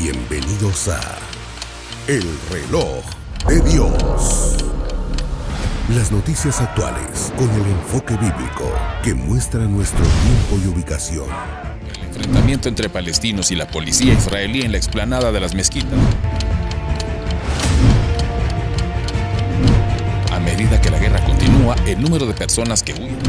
Bienvenidos a El Reloj de Dios. Las noticias actuales con el enfoque bíblico que muestra nuestro tiempo y ubicación. El enfrentamiento entre palestinos y la policía israelí en la explanada de las mezquitas. A medida que la guerra continúa, el número de personas que huyen.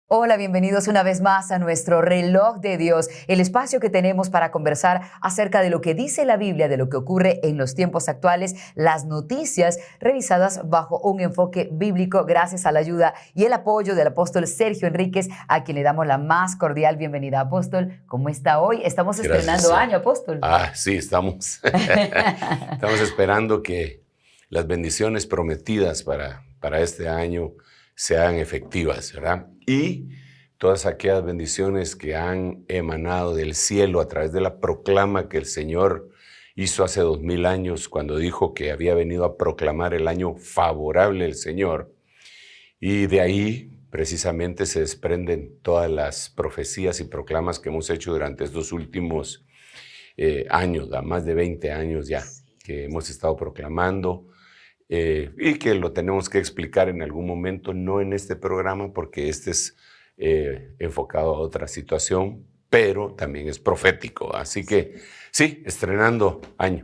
Hola, bienvenidos una vez más a nuestro Reloj de Dios, el espacio que tenemos para conversar acerca de lo que dice la Biblia, de lo que ocurre en los tiempos actuales, las noticias revisadas bajo un enfoque bíblico, gracias a la ayuda y el apoyo del apóstol Sergio Enríquez, a quien le damos la más cordial bienvenida. Apóstol, ¿cómo está hoy? Estamos estrenando año, apóstol. Sí, estamos. Estamos esperando que las bendiciones prometidas para este año sean efectivas, ¿verdad? Y todas aquellas bendiciones que han emanado del cielo a través de la proclama que el Señor hizo hace 2000 años cuando dijo que había venido a proclamar el año favorable del Señor. Y de ahí precisamente se desprenden todas las profecías y proclamas que hemos hecho durante estos últimos años, más de 20 años ya, que hemos estado proclamando. Y que lo tenemos que explicar en algún momento, no en este programa, porque este es enfocado a otra situación, pero también es profético. Así que sí, estrenando año.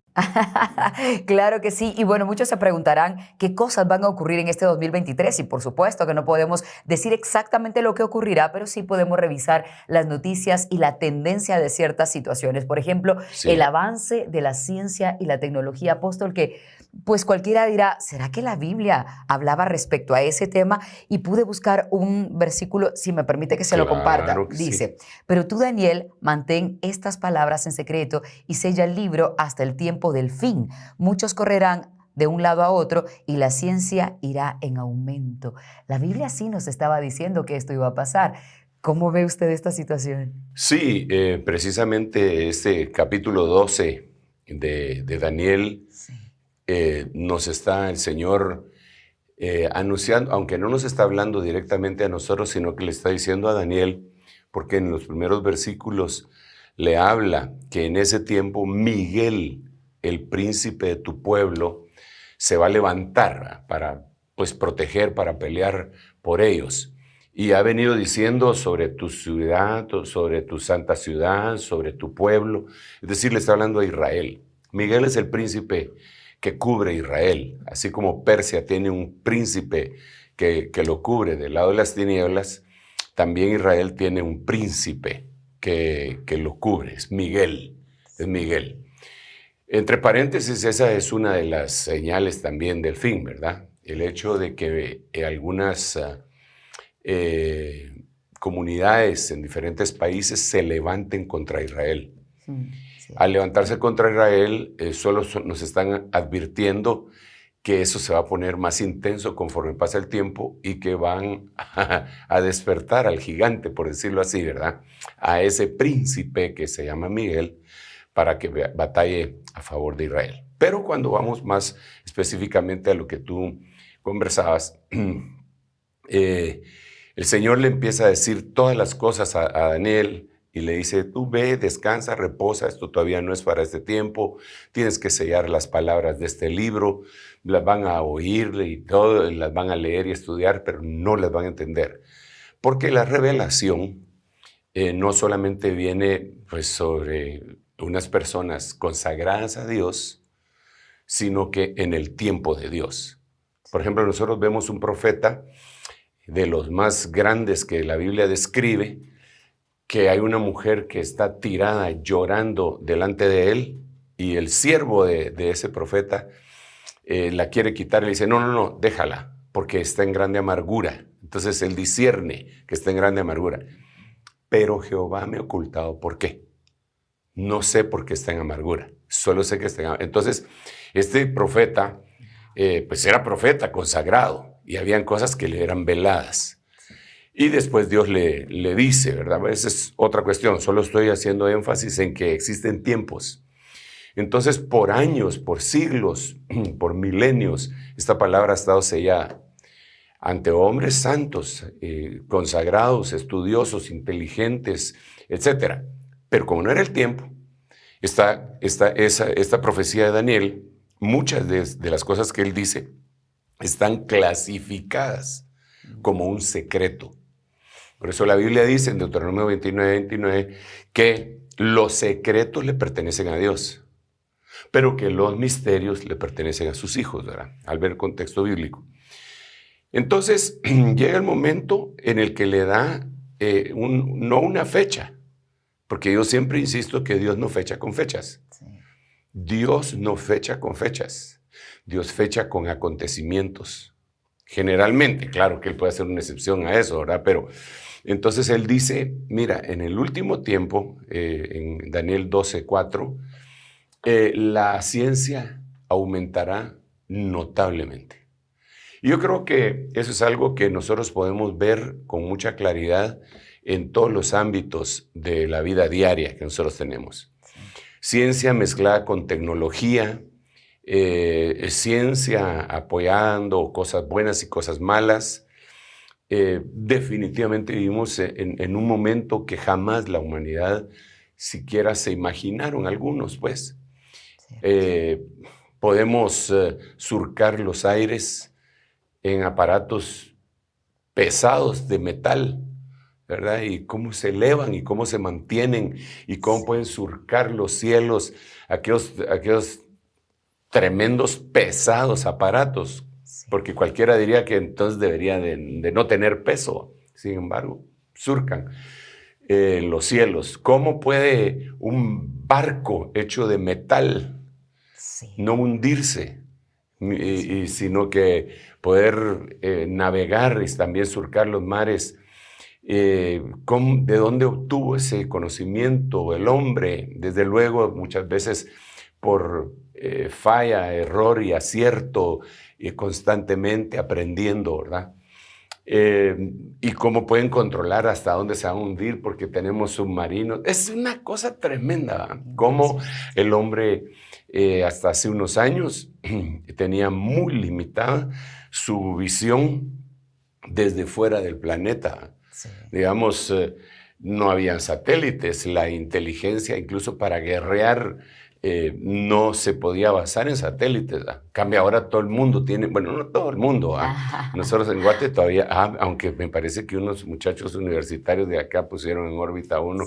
Claro que sí. Y bueno, muchos se preguntarán qué cosas van a ocurrir en este 2023. Y por supuesto que no podemos decir exactamente lo que ocurrirá, pero sí podemos revisar las noticias y la tendencia de ciertas situaciones. Por ejemplo, el avance de la ciencia y la tecnología, apóstol, que pues cualquiera dirá, ¿será que la Biblia hablaba respecto a ese tema? Y pude buscar un versículo, si me permite que se lo comparta. Dice, pero tú, Daniel, mantén estas palabras en secreto y sella el libro hasta el tiempo del fin. Muchos correrán de un lado a otro y la ciencia irá en aumento. La Biblia sí nos estaba diciendo que esto iba a pasar. ¿Cómo ve usted esta situación? Sí, precisamente este capítulo 12 de Daniel, nos está el Señor anunciando, aunque no nos está hablando directamente a nosotros, sino que le está diciendo a Daniel, porque en los primeros versículos le habla que en ese tiempo Miguel, el príncipe de tu pueblo, se va a levantar para proteger, para pelear por ellos. Y ha venido diciendo sobre tu ciudad, sobre tu santa ciudad, sobre tu pueblo. Es decir, le está hablando a Israel. Miguel es el príncipe que cubre Israel. Así como Persia tiene un príncipe que lo cubre del lado de las tinieblas, también Israel tiene un príncipe que lo cubre. Es Miguel. Entre paréntesis, esa es una de las señales también del fin, ¿verdad? El hecho de que algunas comunidades en diferentes países se levanten contra Israel. Sí. Al levantarse contra Israel, solo nos están advirtiendo que eso se va a poner más intenso conforme pasa el tiempo y que van a despertar al gigante, por decirlo así, ¿verdad? A ese príncipe que se llama Miguel, para que batalle a favor de Israel. Pero cuando vamos más específicamente a lo que tú conversabas, el Señor le empieza a decir todas las cosas a Daniel y le dice, tú ve, descansa, reposa, esto todavía no es para este tiempo, tienes que sellar las palabras de este libro, las van a oír y todo, las van a leer y estudiar, pero no las van a entender. Porque la revelación no solamente viene sobre unas personas consagradas a Dios, sino que en el tiempo de Dios. Por ejemplo, nosotros vemos un profeta de los más grandes que la Biblia describe, que hay una mujer que está tirada llorando delante de él y el siervo de ese profeta la quiere quitar y le dice, no, déjala, porque está en grande amargura. Entonces él discierne que está en grande amargura. Pero Jehová me ha ocultado, ¿por qué? No sé por qué está en amargura, solo sé que está en amargura. Entonces, este profeta, pues era profeta consagrado y habían cosas que le eran veladas. Y después Dios le dice, ¿verdad? Esa es otra cuestión, solo estoy haciendo énfasis en que existen tiempos. Entonces, por años, por siglos, por milenios, esta palabra ha estado sellada ante hombres santos, consagrados, estudiosos, inteligentes, etc. Pero como no era el tiempo, esta profecía de Daniel, muchas de las cosas que él dice están clasificadas como un secreto. Por eso la Biblia dice en Deuteronomio 29 que los secretos le pertenecen a Dios, pero que los misterios le pertenecen a sus hijos, ¿verdad? Al ver el contexto bíblico. Entonces, llega el momento en el que le da no una fecha, porque yo siempre insisto que Dios no fecha con fechas. Sí. Dios no fecha con fechas. Dios fecha con acontecimientos. Generalmente, claro que Él puede hacer una excepción a eso, ¿verdad? Pero entonces Él dice, mira, en el último tiempo, en Daniel 12:4, la ciencia aumentará notablemente. Y yo creo que eso es algo que nosotros podemos ver con mucha claridad en todos los ámbitos de la vida diaria que nosotros tenemos. Ciencia mezclada con tecnología, ciencia apoyando cosas buenas y cosas malas. Definitivamente vivimos en un momento que jamás la humanidad siquiera se imaginaron algunos, pues. Podemos surcar los aires en aparatos pesados de metal, ¿verdad? Y cómo se elevan y cómo se mantienen y cómo pueden surcar los cielos, aquellos tremendos, pesados aparatos, porque cualquiera diría que entonces debería de no tener peso. Sin embargo, surcan los cielos. ¿Cómo puede un barco hecho de metal no hundirse, sino que poder navegar y también surcar los mares? ¿De dónde obtuvo ese conocimiento el hombre? Desde luego, muchas veces por falla, error y acierto, constantemente aprendiendo, ¿verdad? Y cómo pueden controlar hasta dónde se va a hundir porque tenemos submarinos. Es una cosa tremenda, ¿verdad? Cómo el hombre hasta hace unos años tenía muy limitada su visión desde fuera del planeta. Sí. Digamos, no habían satélites, la inteligencia incluso para guerrear no se podía basar en satélites. Cambia ahora todo el mundo tiene, bueno, no todo el mundo. Nosotros en Guate todavía, aunque me parece que unos muchachos universitarios de acá pusieron en órbita uno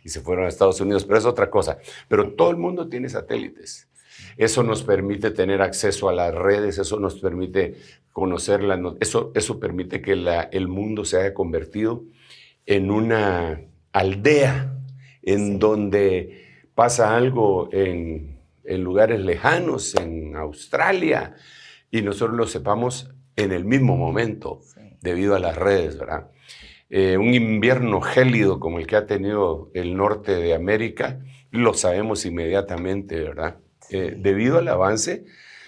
y se fueron a Estados Unidos, pero es otra cosa. Pero todo el mundo tiene satélites. Eso nos permite tener acceso a las redes, eso nos permite conocer eso permite que el mundo se haya convertido en una aldea en donde pasa algo en lugares lejanos, en Australia, y nosotros lo sepamos en el mismo momento, debido a las redes, ¿verdad? Un invierno gélido como el que ha tenido el norte de América, lo sabemos inmediatamente, ¿verdad? Debido al avance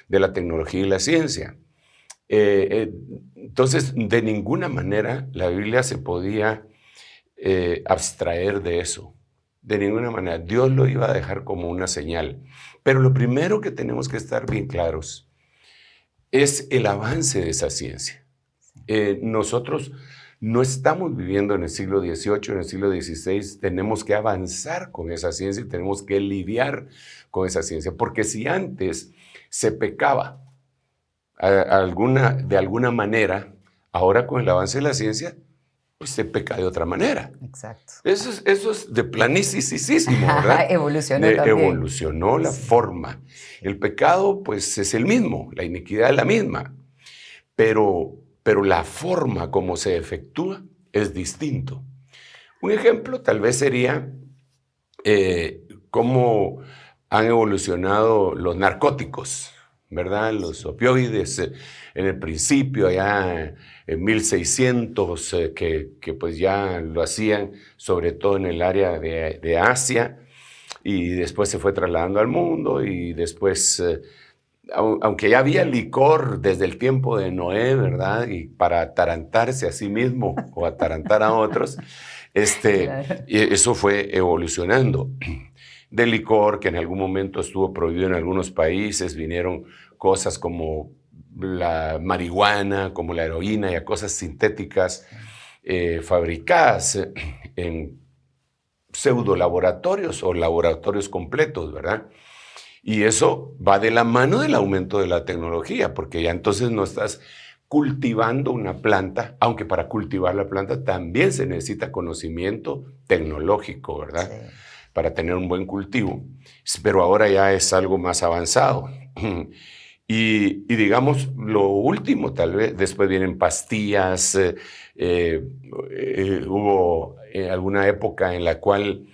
de la tecnología y la ciencia. Entonces, de ninguna manera la Biblia se podía abstraer de eso. De ninguna manera. Dios lo iba a dejar como una señal. Pero lo primero que tenemos que estar bien claros es el avance de esa ciencia. Nosotros no estamos viviendo en el siglo XVIII, en el siglo XVI. Tenemos que avanzar con esa ciencia y tenemos que lidiar con esa ciencia. Porque si antes se pecaba de alguna manera, ahora con el avance de la ciencia, pues se peca de otra manera. Exacto. Eso es de planísimo, ¿verdad? Evolucionó también. Evolucionó la forma. El pecado, pues, es el mismo, la iniquidad es la misma, pero la forma como se efectúa es distinto. Un ejemplo tal vez sería cómo han evolucionado los narcóticos, ¿verdad? Los opioides, en el principio, allá en 1600, que pues ya lo hacían, sobre todo en el área de Asia, y después se fue trasladando al mundo, y después, aunque ya había licor desde el tiempo de Noé, ¿verdad? Y para atarantarse a sí mismo o atarantar a otros, claro. Eso fue evolucionando. Del licor, que en algún momento estuvo prohibido en algunos países, vinieron cosas como la marihuana, como la heroína, y a cosas sintéticas fabricadas en pseudo laboratorios o laboratorios completos, ¿verdad? Y eso va de la mano del aumento de la tecnología, porque ya entonces no estás cultivando una planta, aunque para cultivar la planta también se necesita conocimiento tecnológico, ¿verdad? Sí. Para tener un buen cultivo, pero ahora ya es algo más avanzado. Y digamos, lo último, tal vez, después vienen pastillas, hubo alguna época en la cual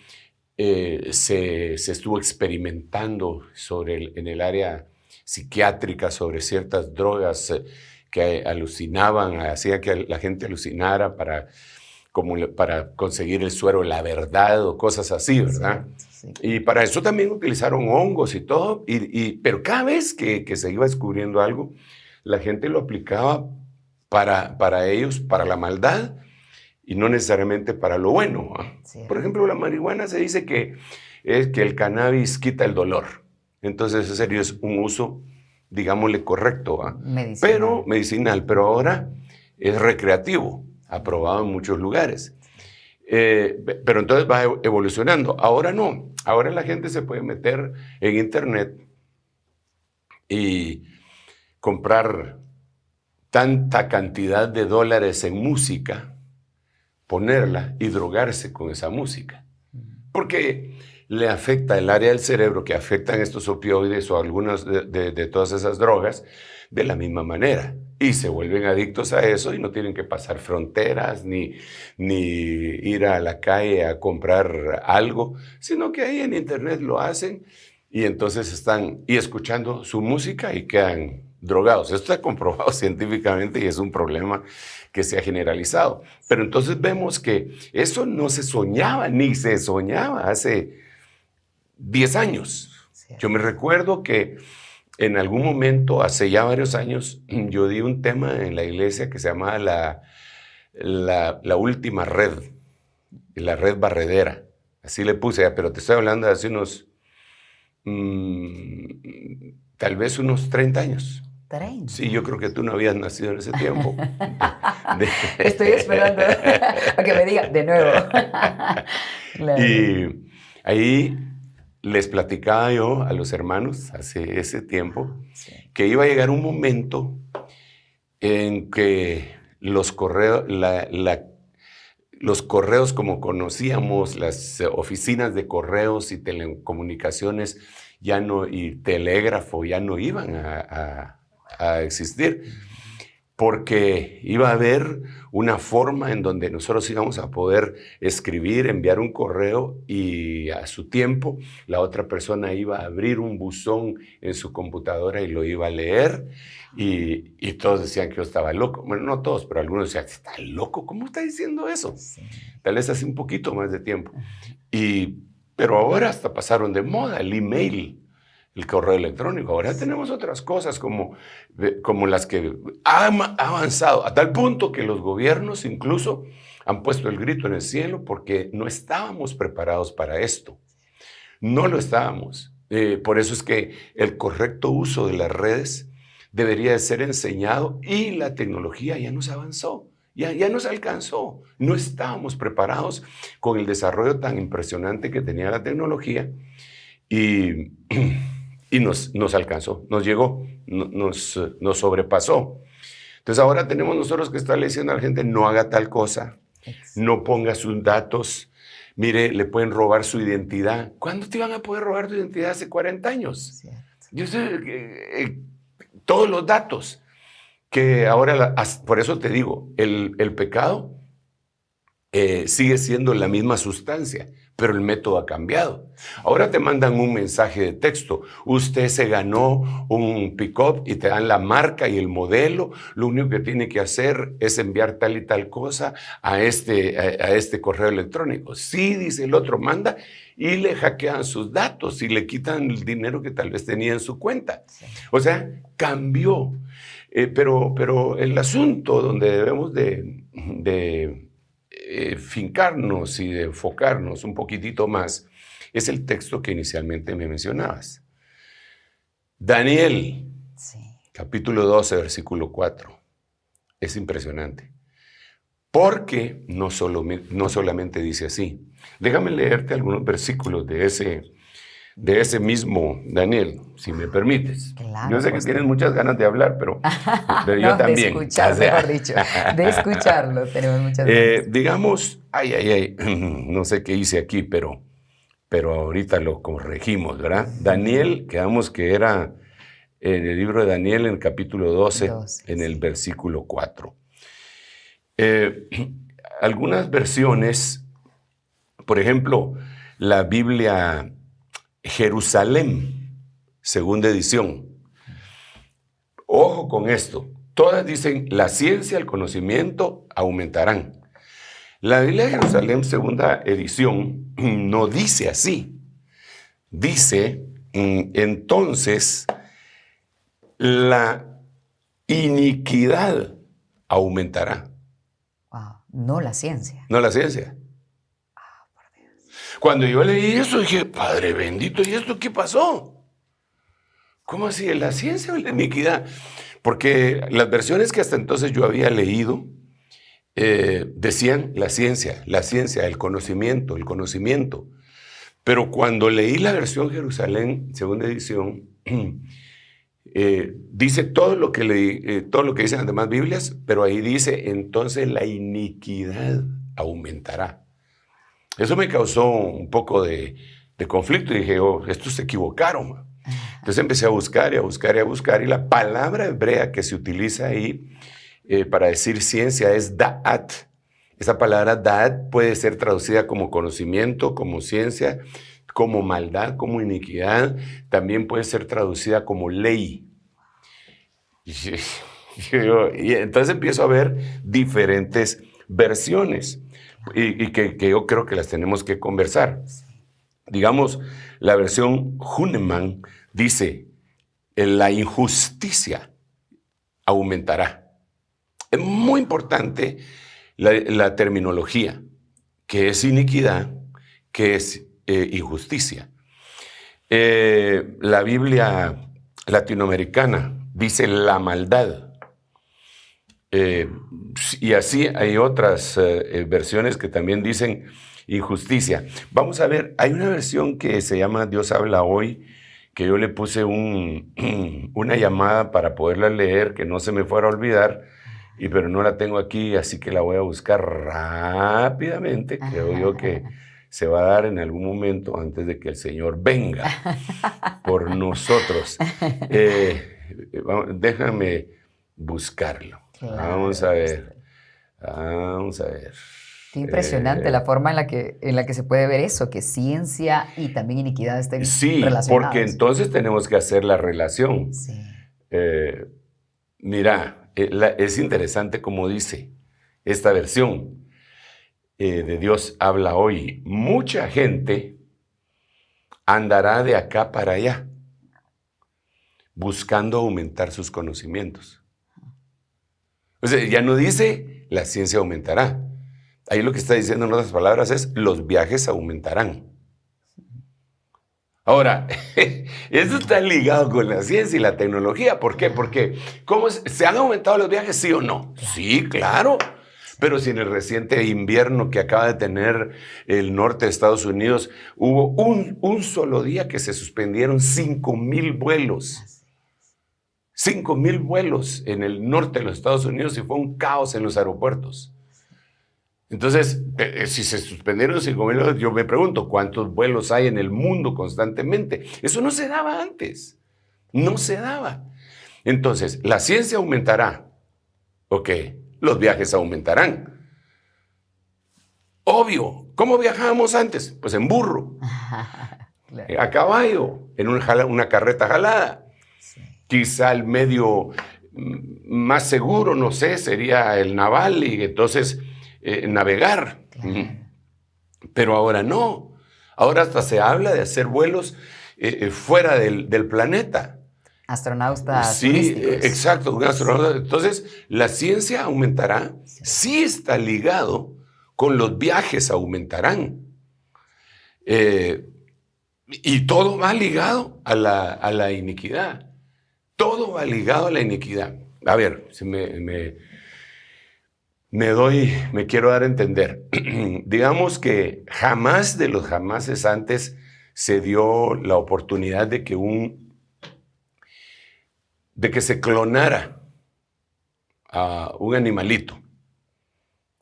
se estuvo experimentando en el área psiquiátrica sobre ciertas drogas que alucinaban, hacía que la gente alucinara para conseguir el suero de la verdad o cosas así, ¿verdad? Sí. Y para eso también utilizaron hongos y todo, pero cada vez que se iba descubriendo algo, la gente lo aplicaba para ellos, para la maldad, y no necesariamente para lo bueno. Sí. Por ejemplo, la marihuana se dice que el cannabis quita el dolor. Entonces, ese sería un uso, digámosle, correcto. Medicinal, pero ahora es recreativo, aprobado en muchos lugares. Pero entonces va evolucionando. Ahora no. Ahora la gente se puede meter en internet y comprar tanta cantidad de dólares en música, ponerla y drogarse con esa música. Porque le afecta el área del cerebro que afectan estos opioides o algunas de todas esas drogas de la misma manera. Y se vuelven adictos a eso y no tienen que pasar fronteras ni ir a la calle a comprar algo, sino que ahí en internet lo hacen y entonces están escuchando su música y quedan drogados. Esto está comprobado científicamente y es un problema que se ha generalizado. Pero entonces vemos que eso no se soñaba, ni se soñaba hace 10 años. Sí. Yo me recuerdo que en algún momento, hace ya varios años, yo di un tema en la iglesia que se llamaba la última red, la red barredera. Así le puse, pero te estoy hablando de hace unos, tal vez unos 30 años. 30. Sí, yo creo que tú no habías nacido en ese tiempo. Estoy esperando a que me diga de nuevo. Claro. Y ahí les platicaba yo a los hermanos hace ese tiempo que iba a llegar un momento en que los correos, los correos como conocíamos, las oficinas de correos y telecomunicaciones y telégrafo ya no iban a existir, porque iba a haber una forma en donde nosotros íbamos a poder escribir, enviar un correo y a su tiempo la otra persona iba a abrir un buzón en su computadora y lo iba a leer y todos decían que yo estaba loco. Bueno, no todos, pero algunos decían, ¿está loco? ¿Cómo está diciendo eso? Sí. Tal vez hace un poquito más de tiempo. Pero ahora hasta pasaron de moda el email, el correo electrónico. Ahora tenemos otras cosas como las que han avanzado a tal punto que los gobiernos incluso han puesto el grito en el cielo porque no estábamos preparados para esto. No lo estábamos. Por eso es que el correcto uso de las redes debería de ser enseñado y la tecnología ya nos avanzó. Ya nos alcanzó. No estábamos preparados con el desarrollo tan impresionante que tenía la tecnología y nos alcanzó, nos llegó, nos sobrepasó. Entonces ahora tenemos nosotros que estarle diciendo a la gente, no haga tal cosa, no ponga sus datos, mire, le pueden robar su identidad. ¿Cuándo te iban a poder robar tu identidad? Hace 40 años. Cierto. Yo sé, todos los datos, que ahora, por eso te digo, el pecado sigue siendo la misma sustancia, pero el método ha cambiado. Ahora te mandan un mensaje de texto. Usted se ganó un pick-up y te dan la marca y el modelo. Lo único que tiene que hacer es enviar tal y tal cosa a este correo electrónico. Sí, dice el otro, manda y le hackean sus datos y le quitan el dinero que tal vez tenía en su cuenta. O sea, cambió. Pero el asunto donde debemos de fincarnos y de enfocarnos un poquitito más es el texto que inicialmente me mencionabas. Daniel, capítulo 12, versículo 4. Es impresionante. Porque no solamente dice así. Déjame leerte algunos versículos de ese mismo Daniel, si me permites. Claro, yo sé que tienes muchas ganas de hablar, pero yo no, también. De escuchar, mejor dicho. De escucharlo tenemos muchas ganas. Digamos, no sé qué hice aquí, pero ahorita lo corregimos, ¿verdad? Daniel, quedamos que era en el libro de Daniel, en el capítulo 12 en el versículo 4. Algunas versiones, por ejemplo, la Biblia Jerusalén, segunda edición. Ojo con esto, todas dicen la ciencia, el conocimiento aumentarán. La Biblia Jerusalén, segunda edición, no dice así. Dice, entonces, la iniquidad aumentará. Wow. No la ciencia. No la ciencia. Cuando yo leí eso, dije, Padre bendito, ¿y esto qué pasó? ¿Cómo así? ¿La ciencia o la iniquidad? Porque las versiones que hasta entonces yo había leído decían la ciencia, el conocimiento. Pero cuando leí la versión Jerusalén, segunda edición, dice todo lo que dicen las demás Biblias, pero ahí dice, entonces la iniquidad aumentará. Eso me causó un poco de conflicto y dije, estos se equivocaron. Entonces empecé a buscar, y la palabra hebrea que se utiliza ahí para decir ciencia es da'at. Esa palabra da'at puede ser traducida como conocimiento, como ciencia, como maldad, como iniquidad. También puede ser traducida como ley. Y entonces empiezo a ver diferentes versiones y que yo creo que las tenemos que conversar. Digamos, la versión Huneman dice, la injusticia aumentará. Es muy importante la terminología, que es iniquidad, que es injusticia. La Biblia latinoamericana dice la maldad. Y así hay otras versiones que también dicen injusticia. Vamos a ver, hay una versión que se llama Dios habla hoy, que yo le puse una llamada para poderla leer, que no se me fuera a olvidar, pero no la tengo aquí, así que la voy a buscar rápidamente. Creo yo que se va a dar en algún momento antes de que el Señor venga por nosotros. Déjame buscarlo. Claro, Vamos a ver. Qué impresionante la forma en la que se puede ver eso, que ciencia y también iniquidad estén relacionadas. Sí, porque entonces tenemos que hacer la relación. Sí. Mira, es interesante como dice esta versión de Dios habla hoy. Mucha gente andará de acá para allá buscando aumentar sus conocimientos. O sea, ya no dice la ciencia aumentará. Ahí lo que está diciendo en otras palabras es los viajes aumentarán. Ahora, eso está ligado con la ciencia y la tecnología. ¿Por qué? Porque ¿cómo se han aumentado los viajes, sí o no? Sí, claro. Pero si en el reciente invierno que acaba de tener el norte de Estados Unidos hubo un solo día que se suspendieron 5,000 vuelos. 5,000 vuelos en el norte de los Estados Unidos y fue un caos en los aeropuertos. Entonces, si se suspendieron 5,000, yo me pregunto, ¿cuántos vuelos hay en el mundo constantemente? Eso no se daba antes. No se daba. Entonces, la ciencia aumentará. Ok, los viajes aumentarán. Obvio. ¿Cómo viajábamos antes? Pues en burro. Claro. A caballo, en una carreta jalada. Quizá el medio más seguro, no sé, sería el naval y entonces navegar. Claro. Pero ahora no. Ahora hasta se habla de hacer vuelos fuera del planeta. Astronautas. Sí, exacto, un astronauta. Entonces, la ciencia aumentará. Sí está ligado con los viajes aumentarán. Y todo va ligado a la iniquidad. Todo va ligado a la iniquidad. A ver, me quiero dar a entender. Digamos que jamás de los jamases antes se dio la oportunidad de que se clonara a un animalito,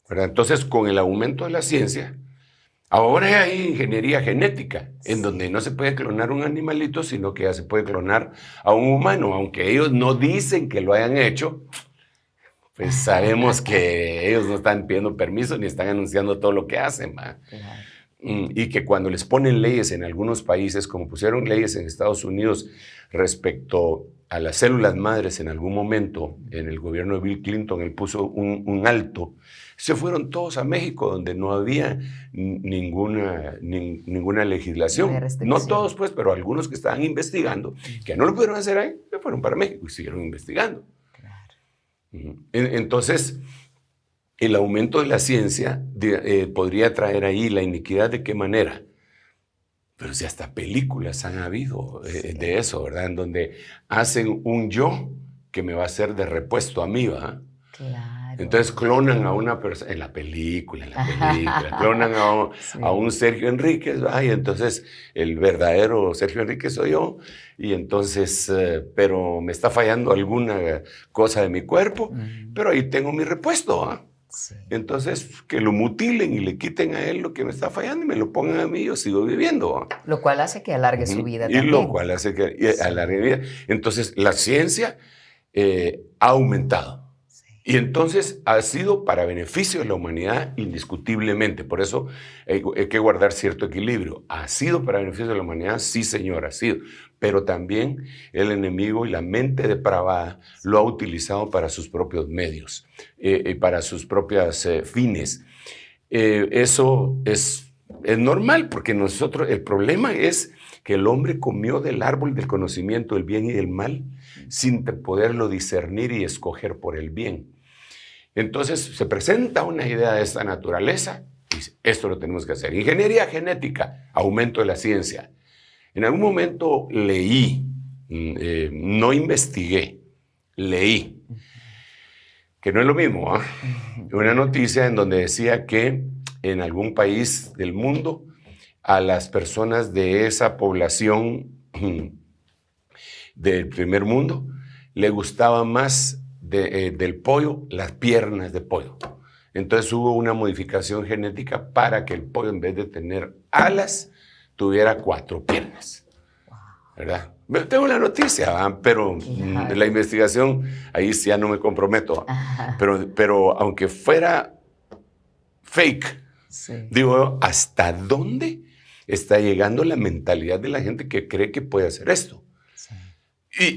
¿verdad? Entonces, con el aumento de la ciencia, ahora hay ingeniería genética, en donde no se puede clonar un animalito, sino que ya se puede clonar a un humano, aunque ellos no dicen que lo hayan hecho. Pues sabemos que ellos no están pidiendo permiso ni están anunciando todo lo que hacen, ¿va? Claro. Y que cuando les ponen leyes en algunos países, como pusieron leyes en Estados Unidos respecto a las células madres en algún momento, en el gobierno de Bill Clinton, él puso un alto, se fueron todos a México, donde no había ninguna legislación. No todos, pues, pero algunos que estaban investigando, que no lo pudieron hacer ahí, se fueron para México y siguieron investigando. Entonces, el aumento de la ciencia podría traer ahí la iniquidad. ¿De qué manera? Pero si hasta películas han habido de eso, ¿verdad? En donde hacen un yo que me va a ser de repuesto a mí, ¿va? Claro. Entonces clonan a una persona, en la película, clonan a un Sergio Enríquez, ¿va? Y entonces el verdadero Sergio Enríquez soy yo, y entonces, pero me está fallando alguna cosa de mi cuerpo, pero ahí tengo mi repuesto, ¿va? Sí. Entonces, que lo mutilen y le quiten a él lo que me está fallando y me lo pongan a mí, yo sigo viviendo, ¿va? Lo cual hace que alargue su vida y también. Lo cual hace que alargue mi vida. Entonces, la ciencia ha aumentado. Y entonces ha sido para beneficio de la humanidad indiscutiblemente. Por eso hay que guardar cierto equilibrio. ¿Ha sido para beneficio de la humanidad? Sí, señor, ha sido. Pero también el enemigo y la mente depravada lo ha utilizado para sus propios medios y para sus propios fines. Eso es normal, porque el problema es que el hombre comió del árbol del conocimiento del bien y del mal sin poderlo discernir y escoger por el bien. Entonces se presenta una idea de esta naturaleza y dice, esto lo tenemos que hacer. Ingeniería genética, aumento de la ciencia. En algún momento leí, no investigué, leí, que no es lo mismo, ¿eh? Una noticia en donde decía que en algún país del mundo a las personas de esa población del primer mundo le gustaba más del pollo las piernas de pollo. Entonces hubo una modificación genética para que el pollo, en vez de tener alas, tuviera 4 piernas, ¿verdad? Tengo la noticia, pero la investigación, ahí sí ya no me comprometo. Pero aunque fuera fake, sí, digo, ¿hasta dónde está llegando la mentalidad de la gente que cree que puede hacer esto? Sí.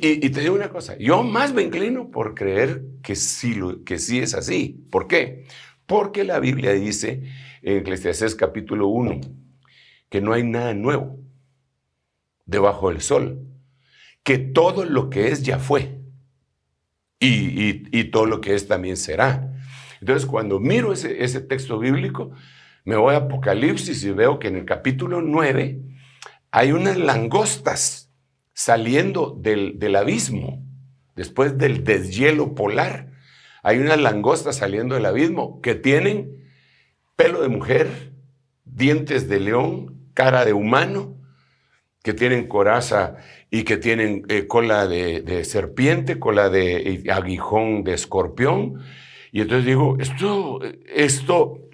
Y te digo una cosa, yo más me inclino por creer que sí es así. ¿Por qué? Porque la Biblia dice en Eclesiastés capítulo 1 que no hay nada nuevo debajo del sol, que todo lo que es ya fue y todo lo que es también será. Entonces, cuando miro ese texto bíblico, me voy a Apocalipsis y veo que en el capítulo 9 hay unas langostas saliendo del abismo. Después del deshielo polar, hay unas langostas saliendo del abismo que tienen pelo de mujer, dientes de león, cara de humano, que tienen coraza y que tienen cola de serpiente, cola de aguijón de escorpión. Y entonces digo,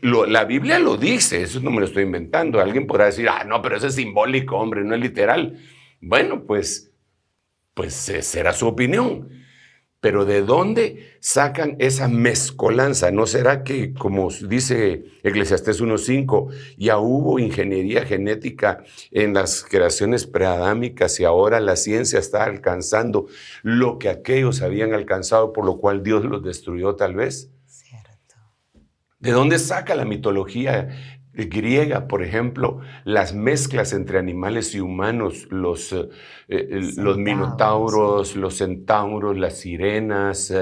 la Biblia lo dice, eso no me lo estoy inventando. Alguien podrá decir, no, pero eso es simbólico, hombre, no es literal. Bueno, pues será su opinión. Pero ¿de dónde sacan esa mezcolanza? ¿No será que, como dice Eclesiastés 1:5, ya hubo ingeniería genética en las creaciones preadámicas y ahora la ciencia está alcanzando lo que aquellos habían alcanzado, por lo cual Dios los destruyó tal vez? Cierto. ¿De dónde saca la mitología griega, por ejemplo, las mezclas entre animales y humanos, los minotauros, los centauros, las sirenas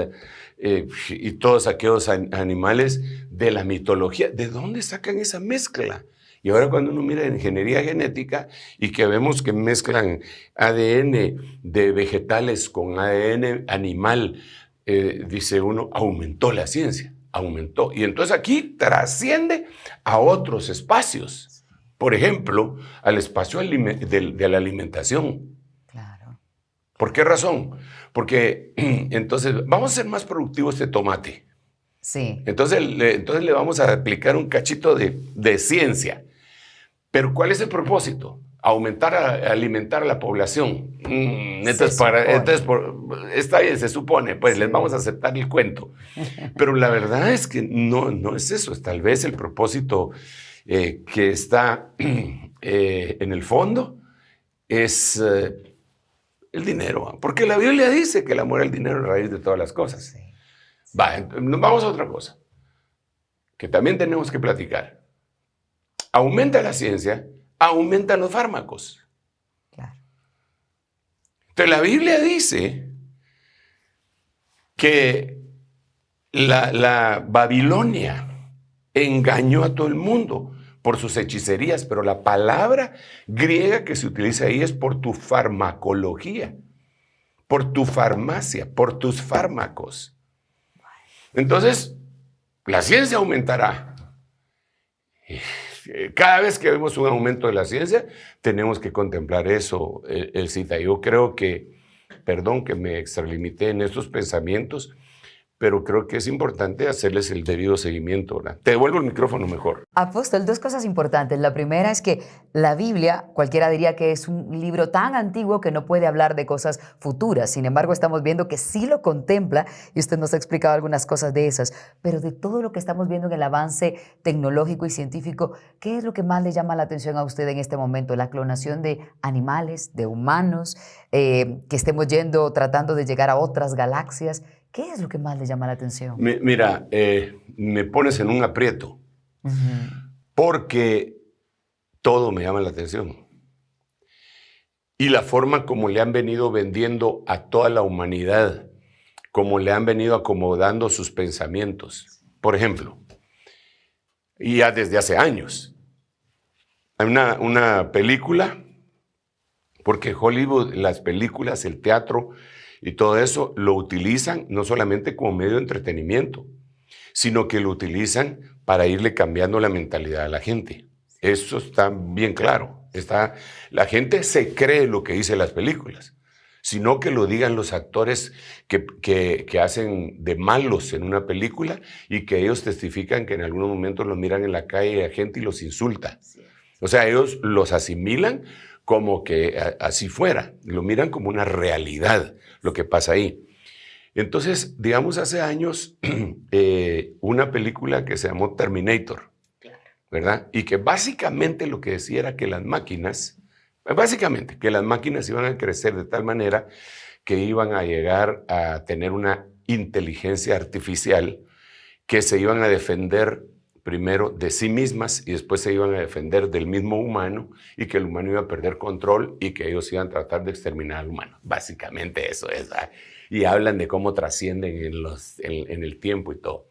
y todos aquellos animales de la mitología? ¿De dónde sacan esa mezcla? Y ahora cuando uno mira en ingeniería genética y que vemos que mezclan ADN de vegetales con ADN animal, dice uno, aumentó la ciencia. aumentó. Y entonces aquí trasciende a otros espacios. Por ejemplo, al espacio de la alimentación. Claro. ¿Por qué razón? Porque entonces vamos a ser más productivos de tomate. Sí. Entonces le vamos a aplicar un cachito de ciencia. Pero ¿cuál es el propósito? Alimentar a la población. Está bien, se supone, pues les vamos a aceptar el cuento. Pero la verdad es que no es eso. Tal vez el propósito que está en el fondo es el dinero. Porque la Biblia dice que el amor al dinero es la raíz de todas las cosas. Sí. Vamos a otra cosa que también tenemos que platicar. Aumenta la ciencia, aumentan los fármacos. Claro. Entonces la Biblia dice que la Babilonia engañó a todo el mundo por sus hechicerías, pero la palabra griega que se utiliza ahí es por tu farmacología, por tu farmacia, por tus fármacos. Entonces, la ciencia aumentará. Cada vez que vemos un aumento de la ciencia, tenemos que contemplar eso, Elcita. Yo creo que, perdón que me extralimité en estos pensamientos, pero creo que es importante hacerles el debido seguimiento, ¿verdad? Te devuelvo el micrófono mejor. Apóstol, dos cosas importantes. La primera es que la Biblia, cualquiera diría que es un libro tan antiguo que no puede hablar de cosas futuras. Sin embargo, estamos viendo que sí lo contempla y usted nos ha explicado algunas cosas de esas. Pero de todo lo que estamos viendo en el avance tecnológico y científico, ¿qué es lo que más le llama la atención a usted en este momento? ¿La clonación de animales, de humanos, que estemos tratando de llegar a otras galaxias? ¿Qué es lo que más le llama la atención? Mira, me pones en un aprieto, porque todo me llama la atención. Y la forma como le han venido vendiendo a toda la humanidad, como le han venido acomodando sus pensamientos. Por ejemplo, y ya desde hace años, hay una película, porque Hollywood, las películas, el teatro y todo eso lo utilizan no solamente como medio de entretenimiento, sino que lo utilizan para irle cambiando la mentalidad a la gente. Eso está bien claro. La gente se cree lo que dicen las películas, sino que lo digan los actores que hacen de malos en una película y que ellos testifican que en algunos momentos los miran en la calle a gente y los insulta. O sea, ellos los asimilan como que así fuera, lo miran como una realidad lo que pasa ahí. Entonces, digamos, hace años, una película que se llamó Terminator, ¿verdad? Y que básicamente lo que decía era que las máquinas iban a crecer de tal manera que iban a llegar a tener una inteligencia artificial que se iban a defender primero de sí mismas y después se iban a defender del mismo humano y que el humano iba a perder control y que ellos iban a tratar de exterminar al humano. Básicamente eso es, ¿verdad? Y hablan de cómo trascienden en el tiempo y todo.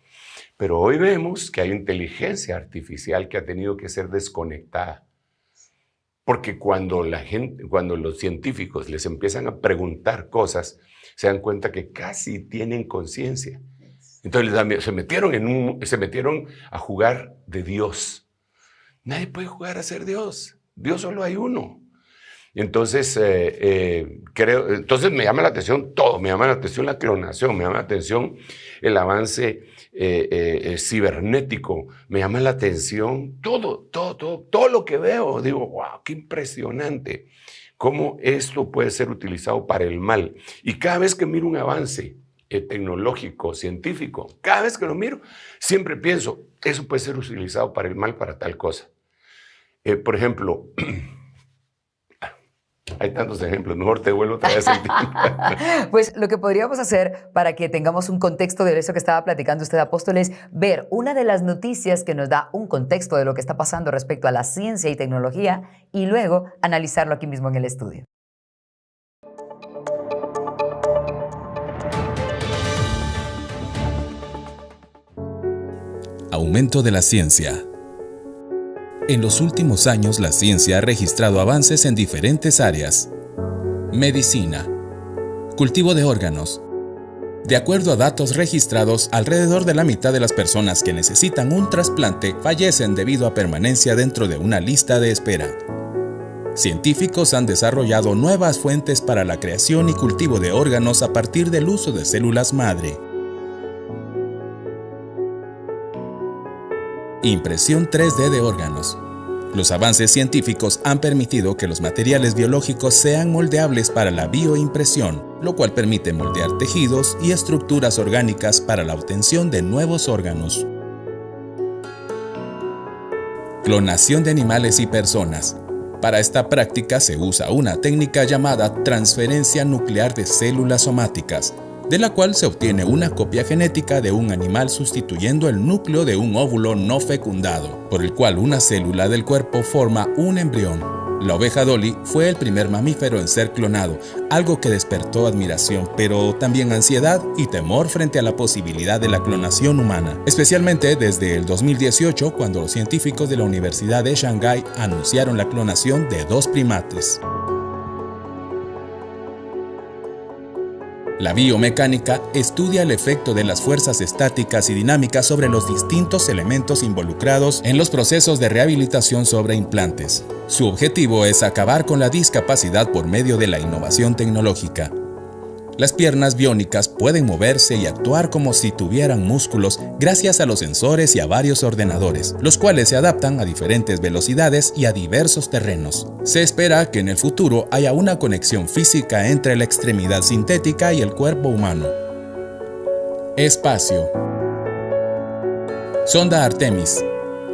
Pero hoy vemos que hay inteligencia artificial que ha tenido que ser desconectada. Porque cuando los científicos les empiezan a preguntar cosas, se dan cuenta que casi tienen conciencia. Entonces se metieron a jugar de Dios. Nadie puede jugar a ser Dios. Dios solo hay uno. Entonces, entonces me llama la atención todo. Me llama la atención la clonación, me llama la atención el avance cibernético, me llama la atención todo lo que veo. Digo, wow, qué impresionante cómo esto puede ser utilizado para el mal. Y cada vez que miro un avance tecnológico, científico, cada vez que lo miro, siempre pienso, eso puede ser utilizado para el mal, para tal cosa. Por ejemplo, hay tantos ejemplos, mejor te vuelvo otra vez el tiempo. Pues lo que podríamos hacer para que tengamos un contexto de eso que estaba platicando usted, Apóstol, es ver una de las noticias que nos da un contexto de lo que está pasando respecto a la ciencia y tecnología y luego analizarlo aquí mismo en el estudio. Aumento de la ciencia. En los últimos años, la ciencia ha registrado avances en diferentes áreas: medicina, cultivo de órganos, De acuerdo a datos registrados, alrededor de la mitad de las personas que necesitan un trasplante fallecen debido a permanencia dentro de una lista de espera. Científicos han desarrollado nuevas fuentes para la creación y cultivo de órganos a partir del uso de células madre. Impresión 3D de órganos. Los avances científicos han permitido que los materiales biológicos sean moldeables para la bioimpresión, lo cual permite moldear tejidos y estructuras orgánicas para la obtención de nuevos órganos. Clonación de animales y personas. Para esta práctica se usa una técnica llamada transferencia nuclear de células somáticas, de la cual se obtiene una copia genética de un animal sustituyendo el núcleo de un óvulo no fecundado, por el cual una célula del cuerpo forma un embrión. La oveja Dolly fue el primer mamífero en ser clonado, algo que despertó admiración, pero también ansiedad y temor frente a la posibilidad de la clonación humana, especialmente desde el 2018, cuando los científicos de la Universidad de Shanghái anunciaron la clonación de 2 primates. La biomecánica estudia el efecto de las fuerzas estáticas y dinámicas sobre los distintos elementos involucrados en los procesos de rehabilitación sobre implantes. Su objetivo es acabar con la discapacidad por medio de la innovación tecnológica. Las piernas biónicas pueden moverse y actuar como si tuvieran músculos gracias a los sensores y a varios ordenadores, los cuales se adaptan a diferentes velocidades y a diversos terrenos. Se espera que en el futuro haya una conexión física entre la extremidad sintética y el cuerpo humano. Espacio. Sonda Artemis.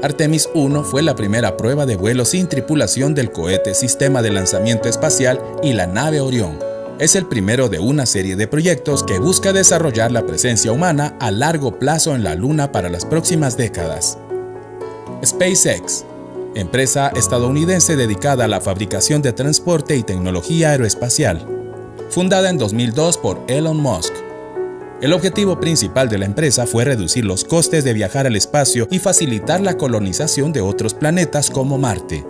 Artemis 1 fue la primera prueba de vuelo sin tripulación del cohete Sistema de Lanzamiento Espacial y la nave Orión. Es el primero de una serie de proyectos que busca desarrollar la presencia humana a largo plazo en la Luna para las próximas décadas. SpaceX, empresa estadounidense dedicada a la fabricación de transporte y tecnología aeroespacial. Fundada en 2002 por Elon Musk. El objetivo principal de la empresa fue reducir los costes de viajar al espacio y facilitar la colonización de otros planetas como Marte.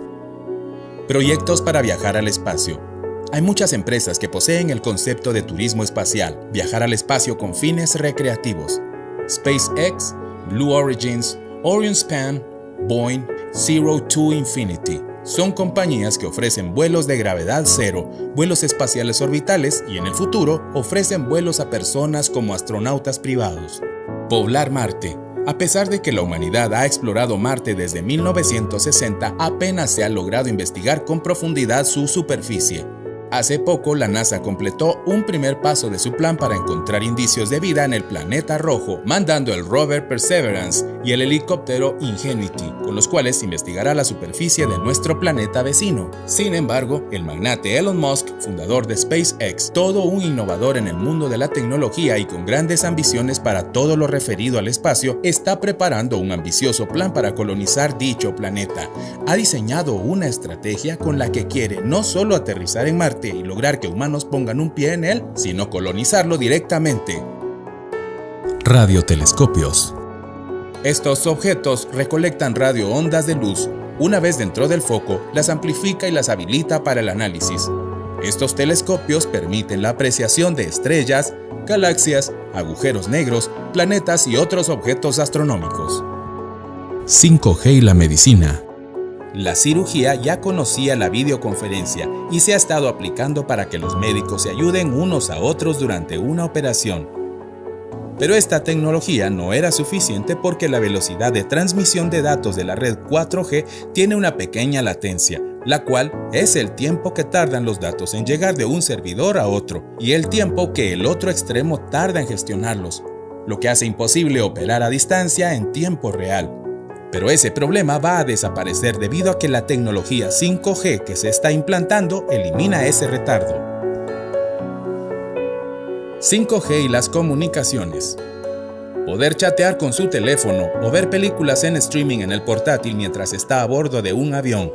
Proyectos para viajar al espacio. Hay muchas empresas que poseen el concepto de turismo espacial, viajar al espacio con fines recreativos. SpaceX, Blue Origins, Orionspan, Boeing, Zero to Infinity. Son compañías que ofrecen vuelos de gravedad cero, vuelos espaciales orbitales y en el futuro ofrecen vuelos a personas como astronautas privados. Poblar Marte. A pesar de que la humanidad ha explorado Marte desde 1960, apenas se ha logrado investigar con profundidad su superficie. Hace poco, la NASA completó un primer paso de su plan para encontrar indicios de vida en el planeta rojo, mandando el rover Perseverance y el helicóptero Ingenuity, con los cuales investigará la superficie de nuestro planeta vecino. Sin embargo, el magnate Elon Musk, fundador de SpaceX, todo un innovador en el mundo de la tecnología y con grandes ambiciones para todo lo referido al espacio, está preparando un ambicioso plan para colonizar dicho planeta. Ha diseñado una estrategia con la que quiere no solo aterrizar en Marte y lograr que humanos pongan un pie en él, sino colonizarlo directamente. Radiotelescopios. Estos objetos recolectan radioondas de luz. Una vez dentro del foco, las amplifica y las habilita para el análisis. Estos telescopios permiten la apreciación de estrellas, galaxias, agujeros negros, planetas y otros objetos astronómicos. 5G y la medicina. La cirugía ya conocía la videoconferencia y se ha estado aplicando para que los médicos se ayuden unos a otros durante una operación. Pero esta tecnología no era suficiente porque la velocidad de transmisión de datos de la red 4G tiene una pequeña latencia, la cual es el tiempo que tardan los datos en llegar de un servidor a otro y el tiempo que el otro extremo tarda en gestionarlos, lo que hace imposible operar a distancia en tiempo real. Pero ese problema va a desaparecer debido a que la tecnología 5G que se está implantando elimina ese retardo. 5G y las comunicaciones. Poder chatear con su teléfono o ver películas en streaming en el portátil mientras está a bordo de un avión.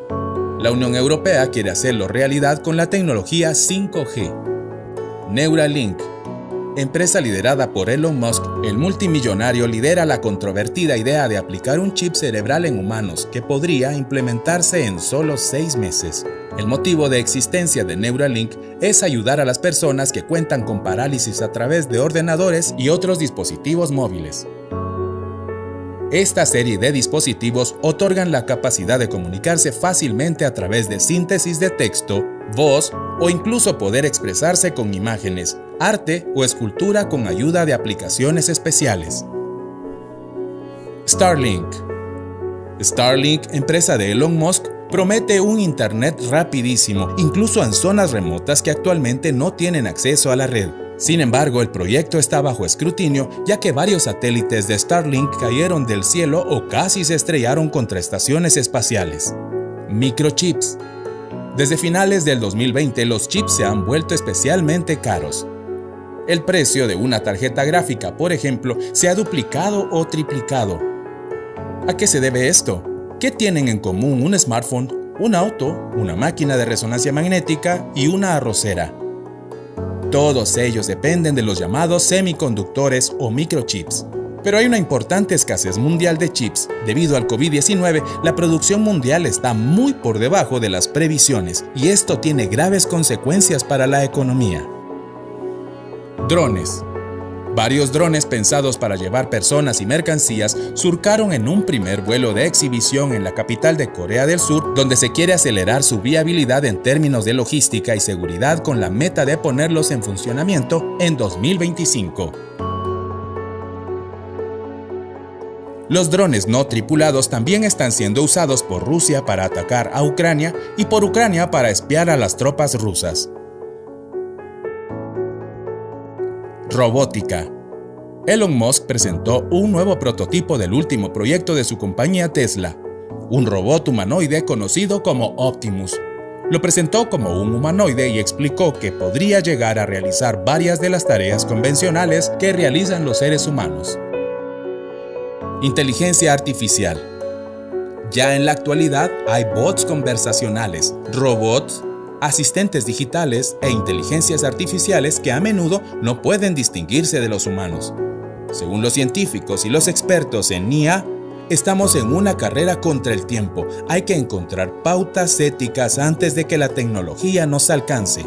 La Unión Europea quiere hacerlo realidad con la tecnología 5G. Neuralink. Empresa liderada por Elon Musk, el multimillonario lidera la controvertida idea de aplicar un chip cerebral en humanos que podría implementarse en solo 6 meses. El motivo de existencia de Neuralink es ayudar a las personas que cuentan con parálisis a través de ordenadores y otros dispositivos móviles. Esta serie de dispositivos otorgan la capacidad de comunicarse fácilmente a través de síntesis de texto, voz o incluso poder expresarse con imágenes, arte o escultura con ayuda de aplicaciones especiales. Starlink. Starlink, empresa de Elon Musk, promete un internet rapidísimo, incluso en zonas remotas que actualmente no tienen acceso a la red. Sin embargo, el proyecto está bajo escrutinio, ya que varios satélites de Starlink cayeron del cielo o casi se estrellaron contra estaciones espaciales. Microchips. Desde finales del 2020, los chips se han vuelto especialmente caros. El precio de una tarjeta gráfica, por ejemplo, se ha duplicado o triplicado. ¿A qué se debe esto? ¿Qué tienen en común un smartphone, un auto, una máquina de resonancia magnética y una arrocera? Todos ellos dependen de los llamados semiconductores o microchips. Pero hay una importante escasez mundial de chips. Debido al COVID-19, la producción mundial está muy por debajo de las previsiones y esto tiene graves consecuencias para la economía. Drones. Varios drones pensados para llevar personas y mercancías surcaron en un primer vuelo de exhibición en la capital de Corea del Sur, donde se quiere acelerar su viabilidad en términos de logística y seguridad con la meta de ponerlos en funcionamiento en 2025. Los drones no tripulados también están siendo usados por Rusia para atacar a Ucrania y por Ucrania para espiar a las tropas rusas. Robótica. Elon Musk presentó un nuevo prototipo del último proyecto de su compañía Tesla, un robot humanoide conocido como Optimus. Lo presentó como un humanoide y explicó que podría llegar a realizar varias de las tareas convencionales que realizan los seres humanos. Inteligencia artificial. Ya en la actualidad hay bots conversacionales, robots, asistentes digitales e inteligencias artificiales que a menudo no pueden distinguirse de los humanos. Según los científicos y los expertos en IA, estamos en una carrera contra el tiempo. Hay que encontrar pautas éticas antes de que la tecnología nos alcance.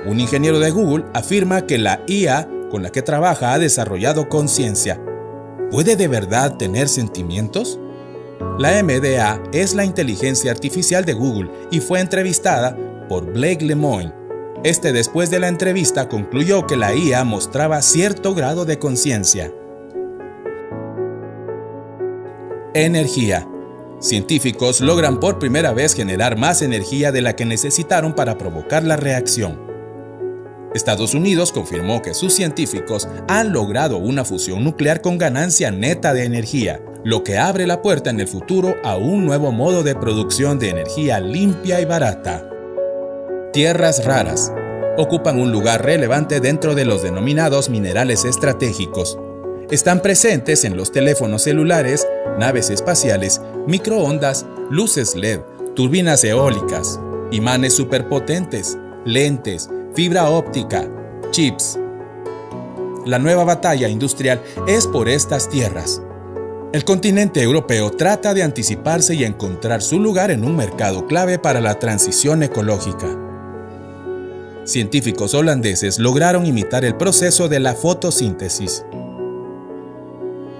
Un ingeniero de Google afirma que la IA con la que trabaja ha desarrollado conciencia. ¿Puede de verdad tener sentimientos? La MDA es la inteligencia artificial de Google y fue entrevistada por Blake Lemoine. Después de la entrevista concluyó que la IA mostraba cierto grado de conciencia. Energía. Científicos logran por primera vez generar más energía de la que necesitaron para provocar la reacción. Estados Unidos confirmó que sus científicos han logrado una fusión nuclear con ganancia neta de energía, lo que abre la puerta en el futuro a un nuevo modo de producción de energía limpia y barata. Tierras raras. Ocupan un lugar relevante dentro de los denominados minerales estratégicos. Están presentes en los teléfonos celulares, naves espaciales, microondas, luces LED, turbinas eólicas, imanes superpotentes, lentes, fibra óptica, chips. La nueva batalla industrial es por estas tierras. El continente europeo trata de anticiparse y encontrar su lugar en un mercado clave para la transición ecológica. Científicos holandeses lograron imitar el proceso de la fotosíntesis.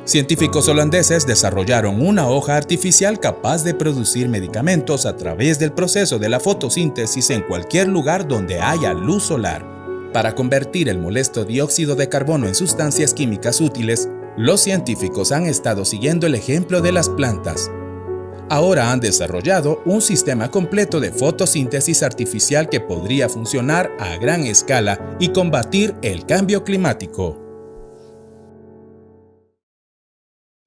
Científicos holandeses desarrollaron una hoja artificial capaz de producir medicamentos a través del proceso de la fotosíntesis en cualquier lugar donde haya luz solar. Para convertir el molesto dióxido de carbono en sustancias químicas útiles, los científicos han estado siguiendo el ejemplo de las plantas. Ahora han desarrollado un sistema completo de fotosíntesis artificial que podría funcionar a gran escala y combatir el cambio climático.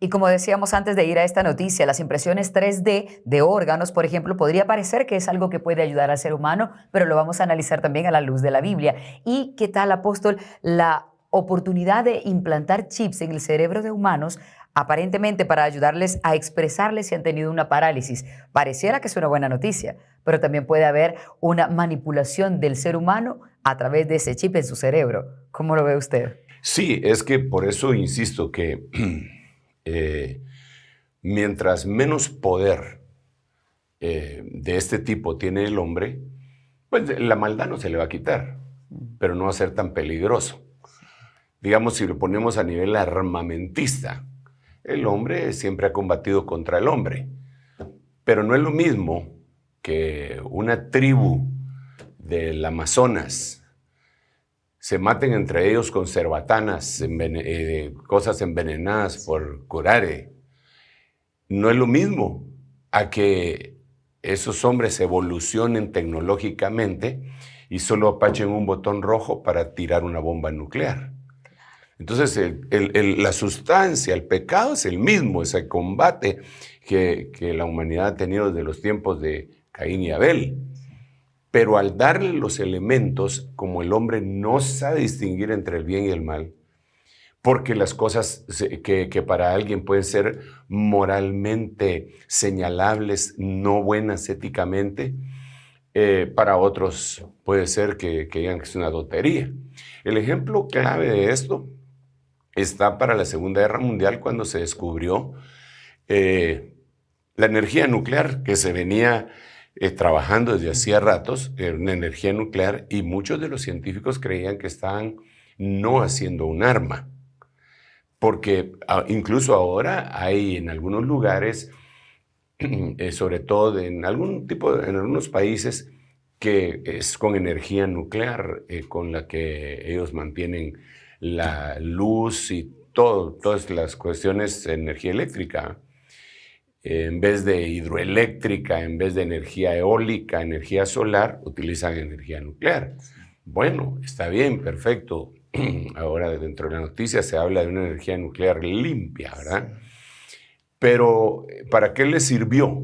Y como decíamos antes de ir a esta noticia, las impresiones 3D de órganos, por ejemplo, podría parecer que es algo que puede ayudar al ser humano, pero lo vamos a analizar también a la luz de la Biblia. ¿Y qué tal, apóstol, la oportunidad de implantar chips en el cerebro de humanos, aparentemente para ayudarles a expresarles si han tenido una parálisis? Pareciera que es una buena noticia, pero también puede haber una manipulación del ser humano a través de ese chip en su cerebro. ¿Cómo lo ve usted? Sí, es que por eso insisto que mientras menos poder de este tipo tiene el hombre, pues la maldad no se le va a quitar, pero no va a ser tan peligroso. Digamos, si lo ponemos a nivel armamentista, el hombre siempre ha combatido contra el hombre, pero no es lo mismo que una tribu del Amazonas se maten entre ellos con cerbatanas, cosas envenenadas por curare. No es lo mismo a que esos hombres evolucionen tecnológicamente y solo apachen un botón rojo para tirar una bomba nuclear. Entonces, la sustancia, el pecado es el mismo, ese combate que la humanidad ha tenido desde los tiempos de Caín y Abel. Pero al darle los elementos, como el hombre no sabe distinguir entre el bien y el mal, porque las cosas que para alguien pueden ser moralmente señalables, no buenas éticamente, para otros puede ser que digan que es una tontería. El ejemplo clave de esto está para la Segunda Guerra Mundial, cuando se descubrió la energía nuclear, que se venía trabajando desde hacía ratos, era una energía nuclear, y muchos de los científicos creían que estaban no haciendo un arma. Porque incluso ahora hay en algunos lugares, sobre todo en algunos países, que es con energía nuclear, con la que ellos mantienen la luz y todas las cuestiones de energía eléctrica. En vez de hidroeléctrica, en vez de energía eólica, energía solar, utilizan energía nuclear. Bueno, está bien, perfecto. Ahora dentro de la noticia se habla de una energía nuclear limpia, ¿verdad? Pero ¿para qué le sirvió,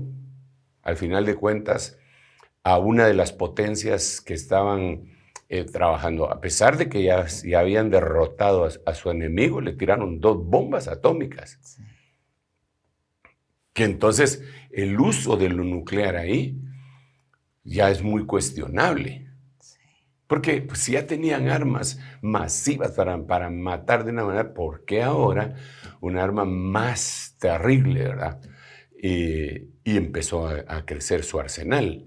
al final de cuentas, a una de las potencias que estaban trabajando? A pesar de que ya habían derrotado a su enemigo, le tiraron 2 bombas atómicas. Sí. Que entonces el uso de lo nuclear ahí ya es muy cuestionable. Porque pues, si ya tenían armas masivas para matar de una manera, ¿por qué ahora un arma más terrible, verdad? Y empezó a crecer su arsenal.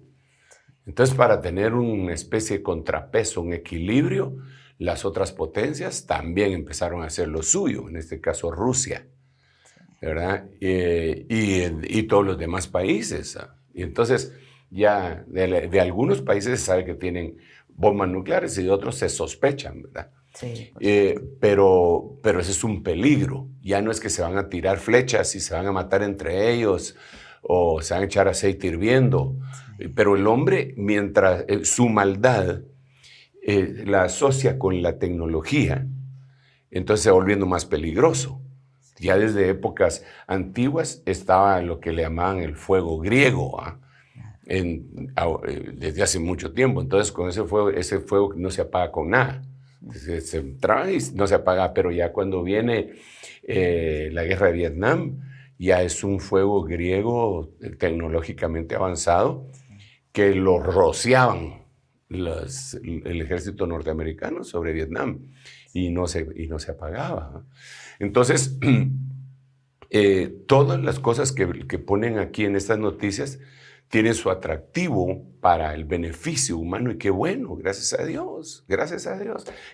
Entonces, para tener una especie de contrapeso, un equilibrio, las otras potencias también empezaron a hacer lo suyo, en este caso Rusia, ¿verdad? Y todos los demás países. Y entonces, ya de algunos países se sabe que tienen bombas nucleares y de otros se sospechan, ¿verdad? Sí, pero ese es un peligro. Ya no es que se van a tirar flechas y se van a matar entre ellos o se van a echar aceite hirviendo. Sí. Pero el hombre, mientras su maldad la asocia con la tecnología, entonces se va volviendo más peligroso. Ya desde épocas antiguas estaba lo que le llamaban el fuego griego, desde hace mucho tiempo. Entonces con ese fuego no se apaga con nada. Se entraba y no se apaga, pero ya cuando viene la guerra de Vietnam, ya es un fuego griego tecnológicamente avanzado que lo rociaban el ejército norteamericano sobre Vietnam y no se apagaba. Entonces, todas las cosas que ponen aquí en estas noticias tienen su atractivo para el beneficio humano, y qué bueno, gracias a Dios,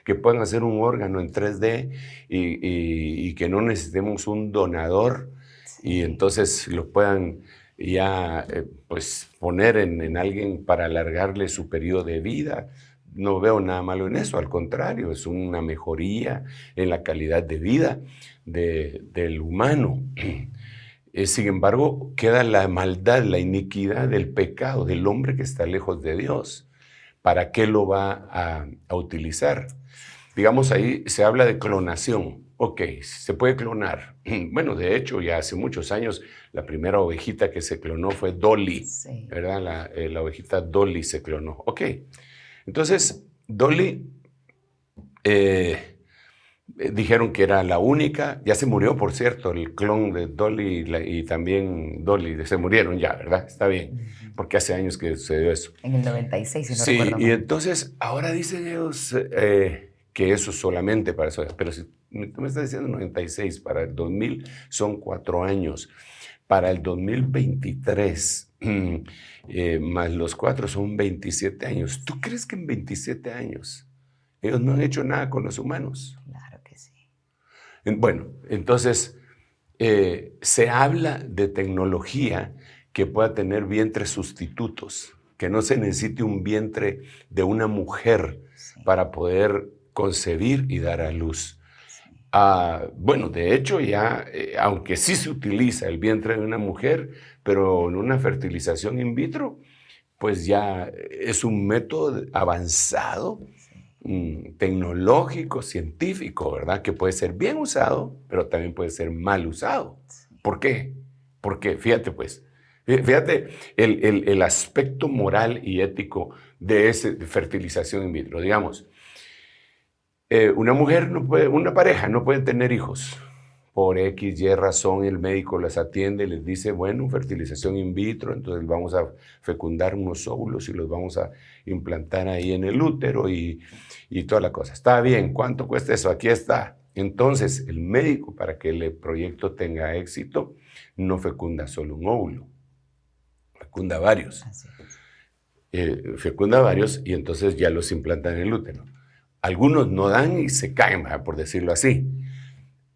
que puedan hacer un órgano en 3D y que no necesitemos un donador, y entonces lo puedan ya pues poner en alguien para alargarle su periodo de vida. No veo nada malo en eso, al contrario, es una mejoría en la calidad de vida del humano. Sin embargo, queda la maldad, la iniquidad del pecado del hombre que está lejos de Dios. ¿Para qué lo va a utilizar? Digamos, ahí se habla de clonación. Ok, se puede clonar. Bueno, de hecho, ya hace muchos años, la primera ovejita que se clonó fue Dolly, sí, ¿verdad? La ovejita Dolly se clonó. Ok, entonces, Dolly, dijeron que era la única. Ya se murió, por cierto, el clon de Dolly y también Dolly, se murieron ya, ¿verdad? Está bien, porque hace años que sucedió eso. En el 96, si no sí, recuerdo mal. Y entonces, ahora dicen ellos que eso solamente para eso, pero si tú me estás diciendo 96, para el 2000 son 4 años. para el 2023, más los 4 son 27 años. ¿Tú crees que en 27 años ellos no han hecho nada con los humanos? Claro que sí. Bueno, entonces se habla de tecnología que pueda tener vientres sustitutos, que no se necesite un vientre de una mujer para poder concebir y dar a luz. Bueno, de hecho ya, aunque sí se utiliza el vientre de una mujer, pero en una fertilización in vitro, pues ya es un método avanzado, tecnológico, científico, ¿verdad? Que puede ser bien usado, pero también puede ser mal usado. ¿Por qué? Porque, fíjate pues, fíjate el aspecto moral y ético de esa fertilización in vitro. Digamos, una pareja no puede tener hijos. Por X, Y razón, el médico las atiende y les dice, bueno, fertilización in vitro, entonces vamos a fecundar unos óvulos y los vamos a implantar ahí en el útero y toda la cosa. Está bien, ¿cuánto cuesta eso? Aquí está. Entonces, el médico, para que el proyecto tenga éxito, no fecunda solo un óvulo, fecunda varios. Fecunda varios y entonces ya los implantan en el útero. Algunos no dan y se caen, por decirlo así.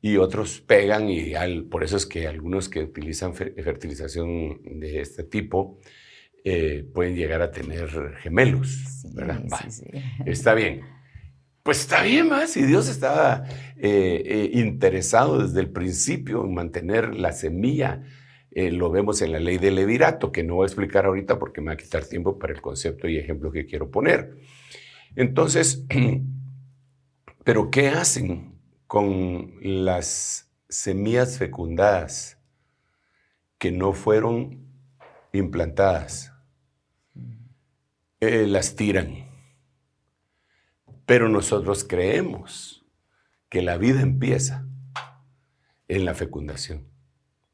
Y otros pegan y por eso es que algunos que utilizan fertilización de este tipo pueden llegar a tener gemelos, ¿verdad? Sí. Está bien. Pues está bien, si Dios estaba interesado desde el principio en mantener la semilla, lo vemos en la ley del levirato, que no voy a explicar ahorita porque me va a quitar tiempo para el concepto y ejemplo que quiero poner. Entonces, ¿pero qué hacen con las semillas fecundadas que no fueron implantadas? Las tiran. Pero nosotros creemos que la vida empieza en la fecundación,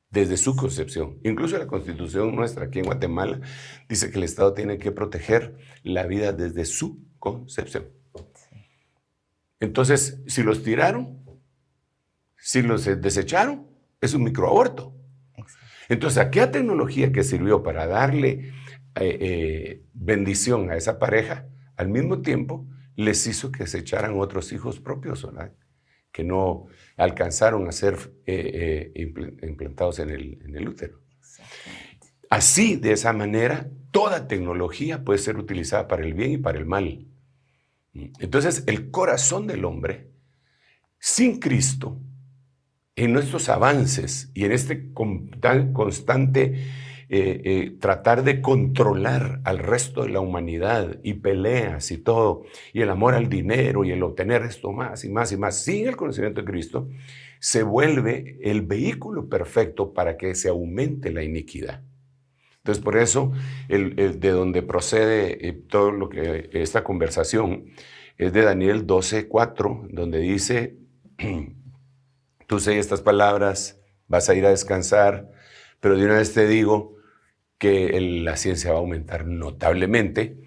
desde su concepción. Incluso la Constitución nuestra aquí en Guatemala dice que el Estado tiene que proteger la vida desde su concepción. Entonces, si los tiraron, si los desecharon, es un microaborto. Entonces, aquella tecnología que sirvió para darle bendición a esa pareja, al mismo tiempo les hizo que se echaran otros hijos propios, ¿verdad? Que no alcanzaron a ser implantados en el útero. Así, de esa manera, toda tecnología puede ser utilizada para el bien y para el mal. Entonces, el corazón del hombre, sin Cristo, en nuestros avances y en este constante tratar de controlar al resto de la humanidad y peleas y todo, y el amor al dinero y el obtener esto más y más y más, sin el conocimiento de Cristo, se vuelve el vehículo perfecto para que se aumente la iniquidad. Entonces, por eso, de donde procede todo lo que esta conversación es de Daniel 12:4, donde dice, tú sé estas palabras, vas a ir a descansar, pero de una vez te digo que la ciencia va a aumentar notablemente.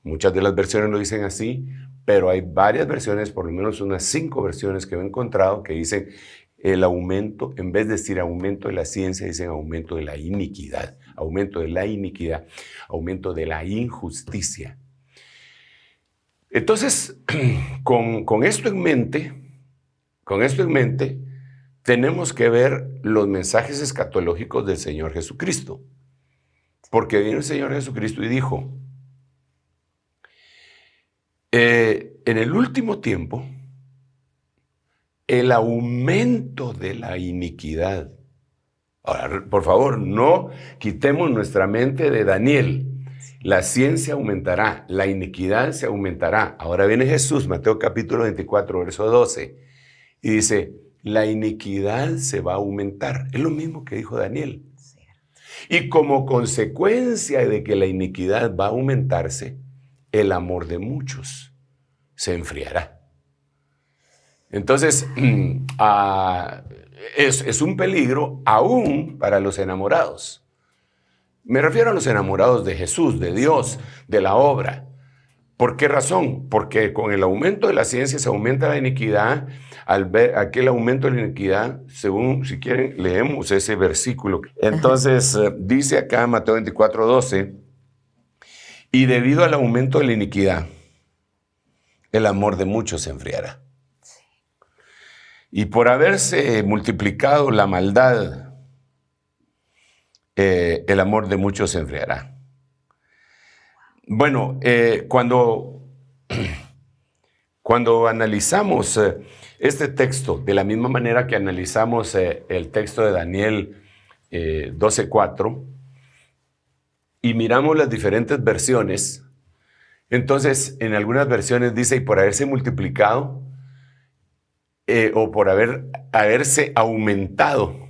Muchas de las versiones lo dicen así, pero hay varias versiones, por lo menos unas 5 versiones que he encontrado, que dicen el aumento, en vez de decir aumento de la ciencia, dicen aumento de la iniquidad, aumento de la iniquidad, aumento de la injusticia. Entonces, con esto en mente, tenemos que ver los mensajes escatológicos del Señor Jesucristo. Porque vino el Señor Jesucristo y dijo, en el último tiempo, el aumento de la iniquidad. Ahora, por favor, no quitemos nuestra mente de Daniel. La ciencia aumentará, la iniquidad se aumentará. Ahora viene Jesús, Mateo capítulo 24, verso 12, y dice, la iniquidad se va a aumentar. Es lo mismo que dijo Daniel. Y como consecuencia de que la iniquidad va a aumentarse, el amor de muchos se enfriará. Entonces, es un peligro aún para los enamorados. Me refiero a los enamorados de Jesús, de Dios, de la obra. ¿Por qué razón? Porque con el aumento de la ciencia se aumenta la iniquidad. Al ver aquel aumento de la iniquidad, según, si quieren, leemos ese versículo. Entonces, dice acá Mateo 24:12, y debido al aumento de la iniquidad, el amor de muchos se enfriará. Sí. Y por haberse multiplicado la maldad, el amor de muchos se enfriará. Bueno, cuando analizamos este texto, de la misma manera que analizamos el texto de Daniel 12:4, y miramos las diferentes versiones, entonces en algunas versiones dice, y por haberse multiplicado, o por haberse aumentado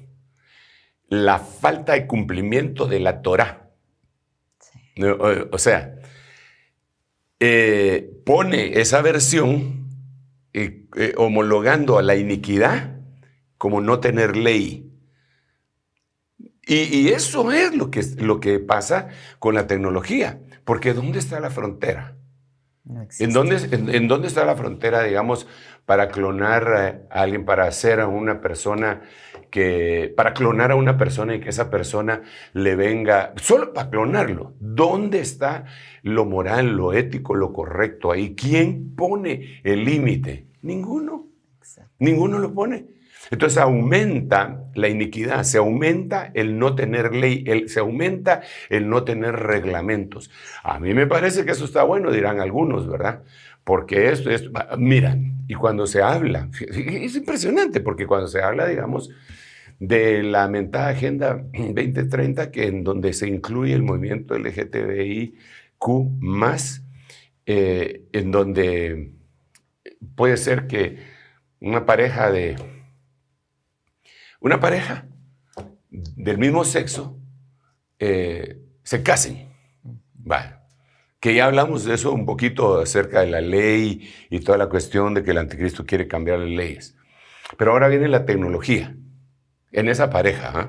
la falta de cumplimiento de la Torá. Sí. O sea, pone esa versión homologando a la iniquidad como no tener ley. Y eso es lo que pasa con la tecnología. Porque ¿dónde está la frontera? No existe. ¿En dónde está la frontera, digamos, para clonar a alguien, para hacer a una persona para clonar a una persona y que esa persona le venga, solo para clonarlo? ¿Dónde está lo moral, lo ético, lo correcto ahí? ¿Quién pone el límite? Ninguno. Exacto. Ninguno lo pone. Entonces aumenta la iniquidad, se aumenta el no tener ley, se aumenta el no tener reglamentos. A mí me parece que eso está bueno, dirán algunos, ¿verdad? Porque esto, mira, y cuando se habla, es impresionante, porque cuando se habla, digamos, de la mentada Agenda 2030, que en donde se incluye el movimiento LGTBIQ+, en donde puede ser que una pareja del mismo sexo se casen. Vale. Que ya hablamos de eso un poquito acerca de la ley y toda la cuestión de que el anticristo quiere cambiar las leyes. Pero ahora viene la tecnología en esa pareja. ¿Eh?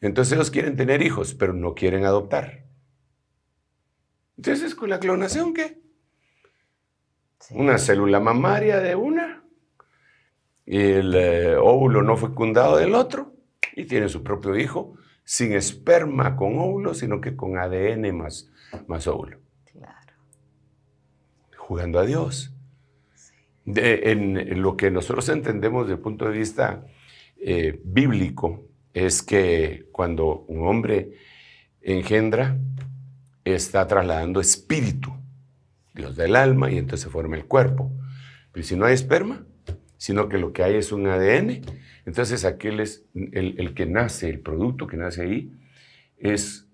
Entonces ellos quieren tener hijos, pero no quieren adoptar. Entonces, ¿con la clonación qué? Sí. Una célula mamaria de una, y el óvulo no fecundado del otro, y tienen su propio hijo, sin esperma con óvulo, sino que con ADN más óvulo. Claro. Jugando a Dios. Sí. En lo que nosotros entendemos desde el punto de vista bíblico, es que cuando un hombre engendra, está trasladando espíritu, Dios del alma, y entonces se forma el cuerpo. Pero si no hay esperma, sino que lo que hay es un ADN, entonces aquel es el que nace, el producto que nace ahí, es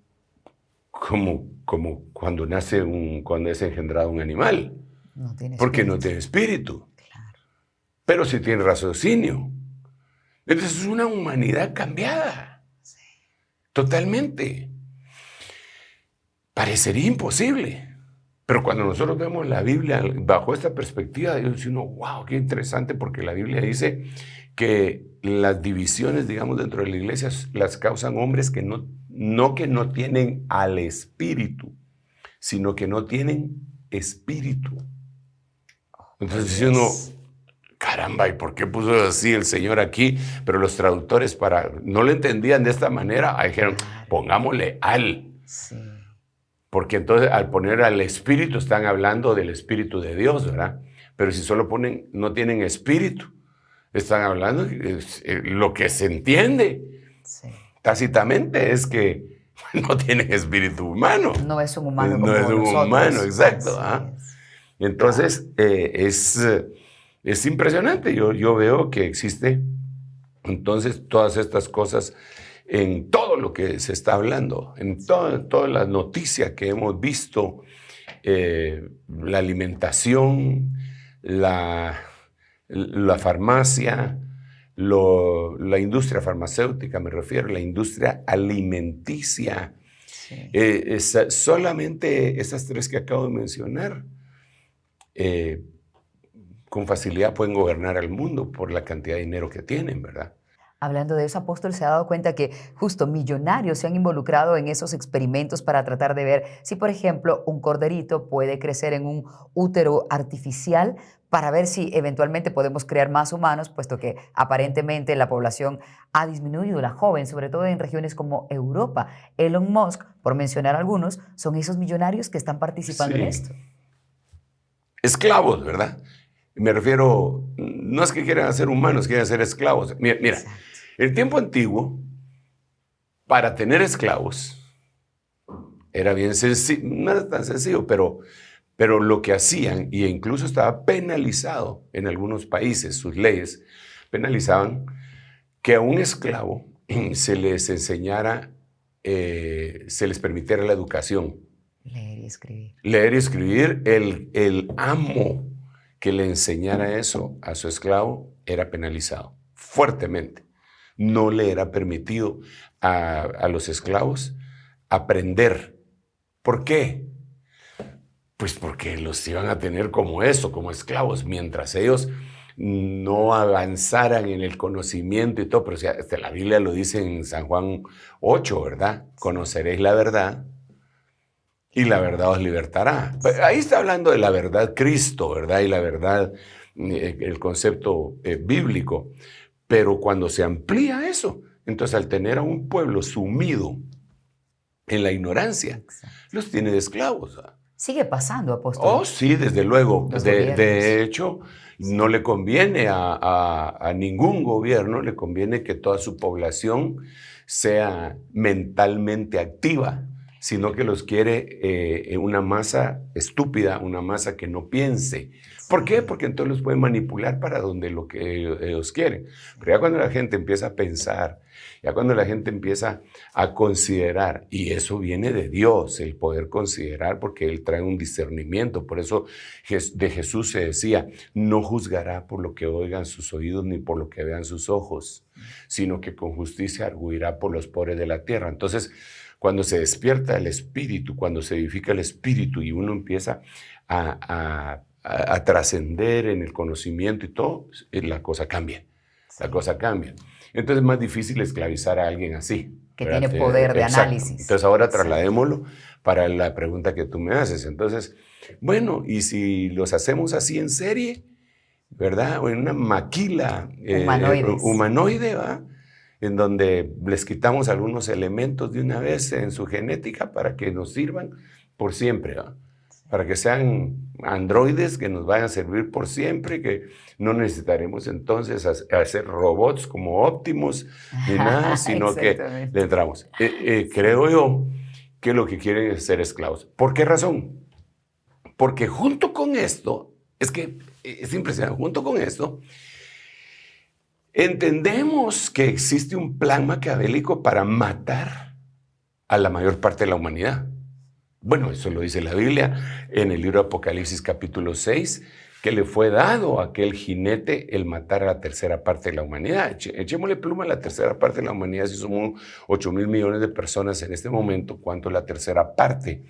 como cuando cuando es engendrado un animal. No tiene porque espíritu. No tiene espíritu. Claro. Pero sí tiene raciocinio. Entonces es una humanidad cambiada. Sí. Totalmente. Parecería imposible. Pero cuando nosotros vemos la Biblia bajo esta perspectiva, dice uno, wow, qué interesante, porque la Biblia dice que las divisiones, digamos, dentro de la iglesia las causan hombres que no tienen al espíritu, sino que no tienen espíritu. Entonces dice uno, caramba, ¿y por qué puso así el Señor aquí? Pero los traductores no lo entendían de esta manera, dijeron, pongámosle al. Sí. Porque entonces al poner al espíritu están hablando del espíritu de Dios, ¿verdad? Pero si solo no tienen espíritu, están hablando lo que se entiende tácitamente es que no tienen espíritu humano. No es un humano como nosotros. No es un humano, exacto. ¿Ah? Entonces es impresionante. Yo veo que existe entonces todas estas cosas en todo lo que se está hablando, en todas las noticias que hemos visto, la alimentación, la farmacia, la industria farmacéutica, me refiero, la industria alimenticia. Sí. Solamente esas tres que acabo de mencionar, con facilidad pueden gobernar al mundo por la cantidad de dinero que tienen, ¿verdad? Hablando de eso, apóstol, se ha dado cuenta que justo millonarios se han involucrado en esos experimentos para tratar de ver si, por ejemplo, un corderito puede crecer en un útero artificial para ver si eventualmente podemos crear más humanos, puesto que aparentemente la población ha disminuido, la joven, sobre todo en regiones como Europa. Elon Musk, por mencionar algunos, son esos millonarios que están participando en esto. Esclavos, ¿verdad? Me refiero, no es que quieran hacer humanos, quieren hacer esclavos. Mira, el tiempo antiguo, para tener esclavos, era bien sencillo, no era tan sencillo, pero lo que hacían, y incluso estaba penalizado en algunos países, sus leyes penalizaban que a un esclavo se les enseñara, se les permitiera la educación. Leer y escribir. Leer y escribir, el amo que le enseñara eso a su esclavo era penalizado fuertemente. No le era permitido a los esclavos aprender. ¿Por qué? Pues porque los iban a tener como eso, como esclavos, mientras ellos no avanzaran en el conocimiento y todo. Pero la Biblia lo dice en San Juan 8, ¿verdad? Conoceréis la verdad y la verdad os libertará. Ahí está hablando de la verdad Cristo, ¿verdad? Y la verdad, el concepto bíblico. Pero cuando se amplía eso, entonces al tener a un pueblo sumido en la ignorancia, los tiene de esclavos. Sigue pasando, apóstol. Oh, sí, desde luego. De hecho, no le conviene a ningún gobierno, le conviene que toda su población sea mentalmente activa, sino que los quiere una masa estúpida, una masa que no piense. ¿Por qué? Porque entonces los pueden manipular para donde lo que ellos quieren. Pero ya cuando la gente empieza a pensar, ya cuando la gente empieza a considerar, y eso viene de Dios, el poder considerar, porque Él trae un discernimiento. Por eso de Jesús se decía, no juzgará por lo que oigan sus oídos ni por lo que vean sus ojos, sino que con justicia arguirá por los pobres de la tierra. Entonces, cuando se despierta el espíritu, cuando se edifica el espíritu y uno empieza a trascender en el conocimiento y todo, la cosa cambia. Sí. La cosa cambia. Entonces es más difícil esclavizar a alguien así. Que tiene poder de análisis. Entonces ahora trasladémoslo para la pregunta que tú me haces. Entonces, bueno, y si los hacemos así en serie, ¿verdad? O en una maquila humanoide, ¿va? En donde les quitamos algunos elementos de una vez en su genética para que nos sirvan por siempre, ¿va? Para que sean androides que nos vayan a servir por siempre, que no necesitaremos entonces hacer robots como Optimus ni nada, sino que le entramos. Creo yo que lo que quieren es ser esclavos. ¿Por qué razón? Porque junto con esto, es que es impresionante, junto con esto, entendemos que existe un plan maquiavélico para matar a la mayor parte de la humanidad. Bueno, eso lo dice la Biblia en el libro de Apocalipsis capítulo 6, que le fue dado a aquel jinete el matar a la tercera parte de la humanidad. Echémosle pluma a la tercera parte de la humanidad. Si somos 8,000 millones de personas en este momento, ¿cuánto es la tercera parte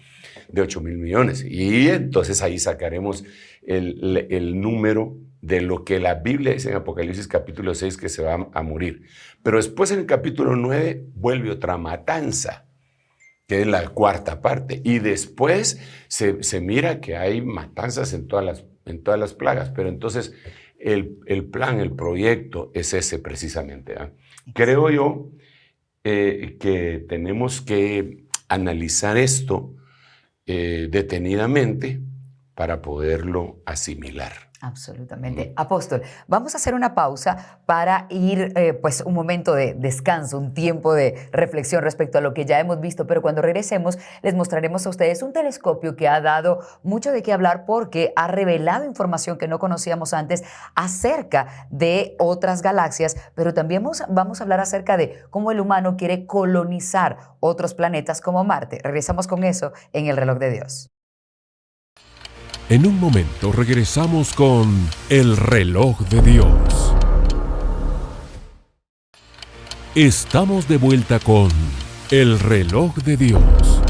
de 8,000 millones? Y entonces ahí sacaremos el número de lo que la Biblia dice en Apocalipsis capítulo 6 que se va a morir. Pero después en el capítulo 9 vuelve otra matanza, que es la cuarta parte. Y después se mira que hay matanzas en todas las plagas. Pero entonces el plan, el proyecto es ese precisamente, ¿eh? Creo yo que tenemos que analizar esto detenidamente para poderlo asimilar. Absolutamente. Apóstol, vamos a hacer una pausa para ir pues un momento de descanso, un tiempo de reflexión respecto a lo que ya hemos visto, pero cuando regresemos les mostraremos a ustedes un telescopio que ha dado mucho de qué hablar porque ha revelado información que no conocíamos antes acerca de otras galaxias, pero también vamos a hablar acerca de cómo el humano quiere colonizar otros planetas como Marte. Regresamos con eso en El Reloj de Dios. En un momento regresamos con El Reloj de Dios. Estamos de vuelta con El Reloj de Dios.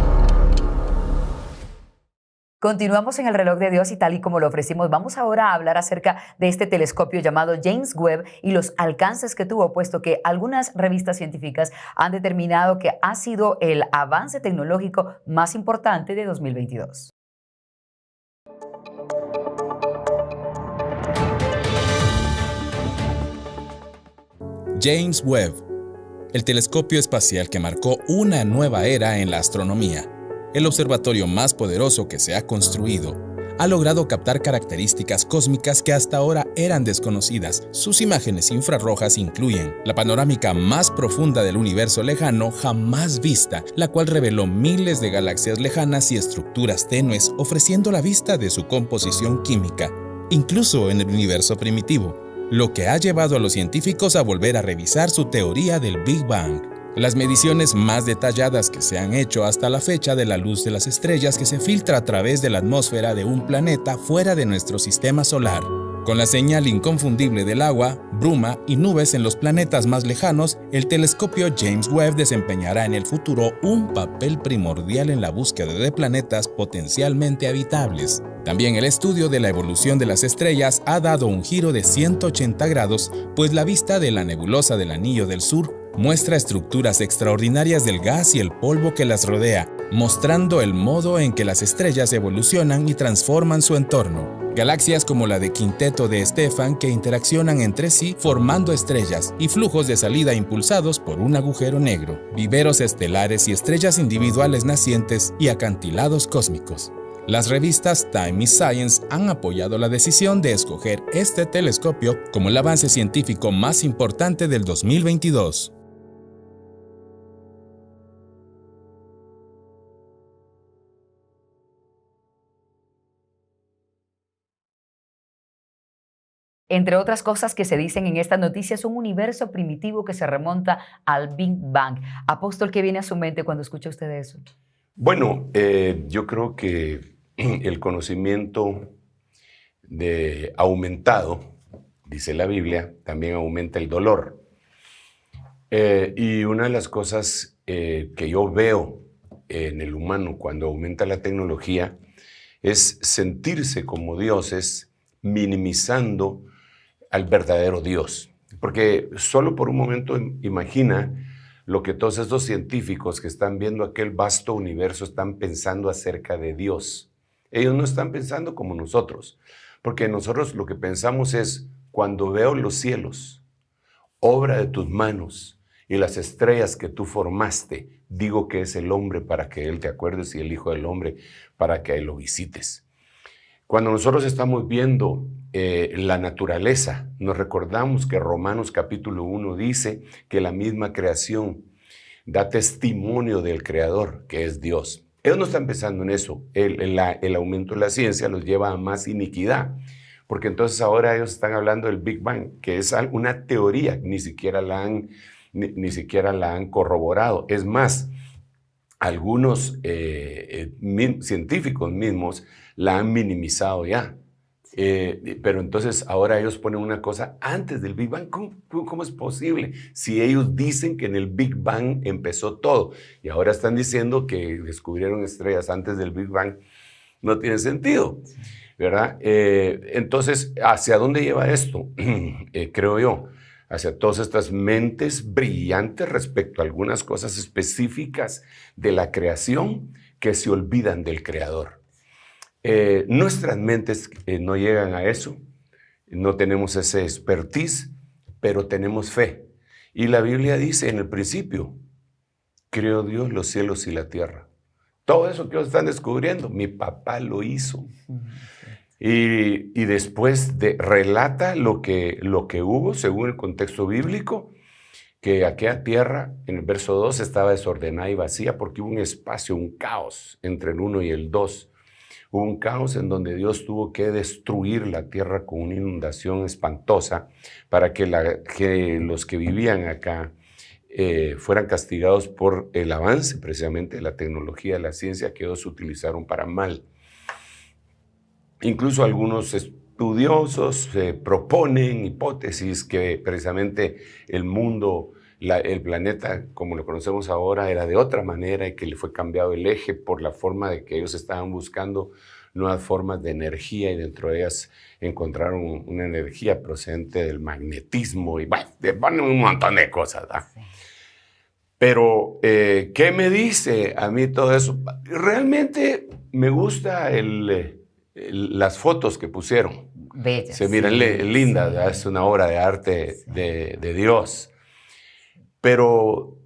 Continuamos en el reloj de Dios y tal y como lo ofrecimos, vamos ahora a hablar acerca de este telescopio llamado James Webb y los alcances que tuvo, puesto que algunas revistas científicas han determinado que ha sido el avance tecnológico más importante de 2022. James Webb, el telescopio espacial que marcó una nueva era en la astronomía. El observatorio más poderoso que se ha construido ha logrado captar características cósmicas que hasta ahora eran desconocidas. Sus imágenes infrarrojas incluyen la panorámica más profunda del universo lejano jamás vista, la cual reveló miles de galaxias lejanas y estructuras tenues, ofreciendo la vista de su composición química, incluso en el universo primitivo, lo que ha llevado a los científicos a volver a revisar su teoría del Big Bang. Las mediciones más detalladas que se han hecho hasta la fecha de la luz de las estrellas que se filtra a través de la atmósfera de un planeta fuera de nuestro sistema solar. Con la señal inconfundible del agua, bruma y nubes en los planetas más lejanos, el telescopio James Webb desempeñará en el futuro un papel primordial en la búsqueda de planetas potencialmente habitables. También el estudio de la evolución de las estrellas ha dado un giro de 180 grados, pues la vista de la nebulosa del Anillo del Sur muestra estructuras extraordinarias del gas y el polvo que las rodea, mostrando el modo en que las estrellas evolucionan y transforman su entorno. Galaxias como la de Quinteto de Stefan que interaccionan entre sí formando estrellas y flujos de salida impulsados por un agujero negro, viveros estelares y estrellas individuales nacientes y acantilados cósmicos. Las revistas Time y Science han apoyado la decisión de escoger este telescopio como el avance científico más importante del 2022. Entre otras cosas que se dicen en esta noticia, es un universo primitivo que se remonta al Big Bang. Apóstol, ¿qué viene a su mente cuando escucha usted eso? Bueno, yo creo que el conocimiento aumentado, dice la Biblia, también aumenta el dolor. Y una de las cosas que yo veo en el humano cuando aumenta la tecnología es sentirse como dioses, minimizando al verdadero Dios. Porque solo por un momento imagina lo que todos estos científicos que están viendo aquel vasto universo están pensando acerca de Dios. Ellos no están pensando como nosotros, porque nosotros lo que pensamos es, cuando veo los cielos, obra de tus manos, y las estrellas que tú formaste, digo que es el hombre para que él te acuerdes y el Hijo del Hombre para que él lo visites. Cuando nosotros estamos viendo la naturaleza, nos recordamos que Romanos capítulo 1 dice que la misma creación da testimonio del Creador, que es Dios. Ellos no están pensando en eso. El aumento de la ciencia los lleva a más iniquidad, porque entonces ahora ellos están hablando del Big Bang, que es una teoría, ni siquiera la han corroborado. Es más, algunos científicos mismos la han minimizado ya. Pero entonces ahora ellos ponen una cosa antes del Big Bang. ¿Cómo es posible? Si ellos dicen que en el Big Bang empezó todo y ahora están diciendo que descubrieron estrellas antes del Big Bang, no tiene sentido, ¿verdad? Entonces, ¿hacia dónde lleva esto? Creo yo, hacia todas estas mentes brillantes respecto a algunas cosas específicas de la creación que se olvidan del Creador. Nuestras mentes no llegan a eso, no tenemos ese expertise, pero tenemos fe. Y la Biblia dice en el principio, creó Dios los cielos y la tierra. Todo eso que ellos están descubriendo, mi papá lo hizo. Y después relata lo que hubo según el contexto bíblico, que aquella tierra, en el verso 2, estaba desordenada y vacía porque hubo un espacio, un caos entre el 1 y el 2. Hubo un caos en donde Dios tuvo que destruir la tierra con una inundación espantosa para que los que vivían acá fueran castigados por el avance precisamente de la tecnología, de la ciencia que ellos utilizaron para mal. Incluso algunos estudiosos proponen hipótesis que precisamente el mundo, el planeta como lo conocemos ahora era de otra manera y que le fue cambiado el eje por la forma de que ellos estaban buscando nuevas formas de energía y dentro de ellas encontraron una energía procedente del magnetismo y bueno, te ponen un montón de cosas, ¿verdad? Sí. Pero, ¿qué me dice a mí todo eso? Realmente me gusta las fotos que pusieron. Bellas. Se miran lindas, sí. Es una obra de arte sí. de Dios. Pero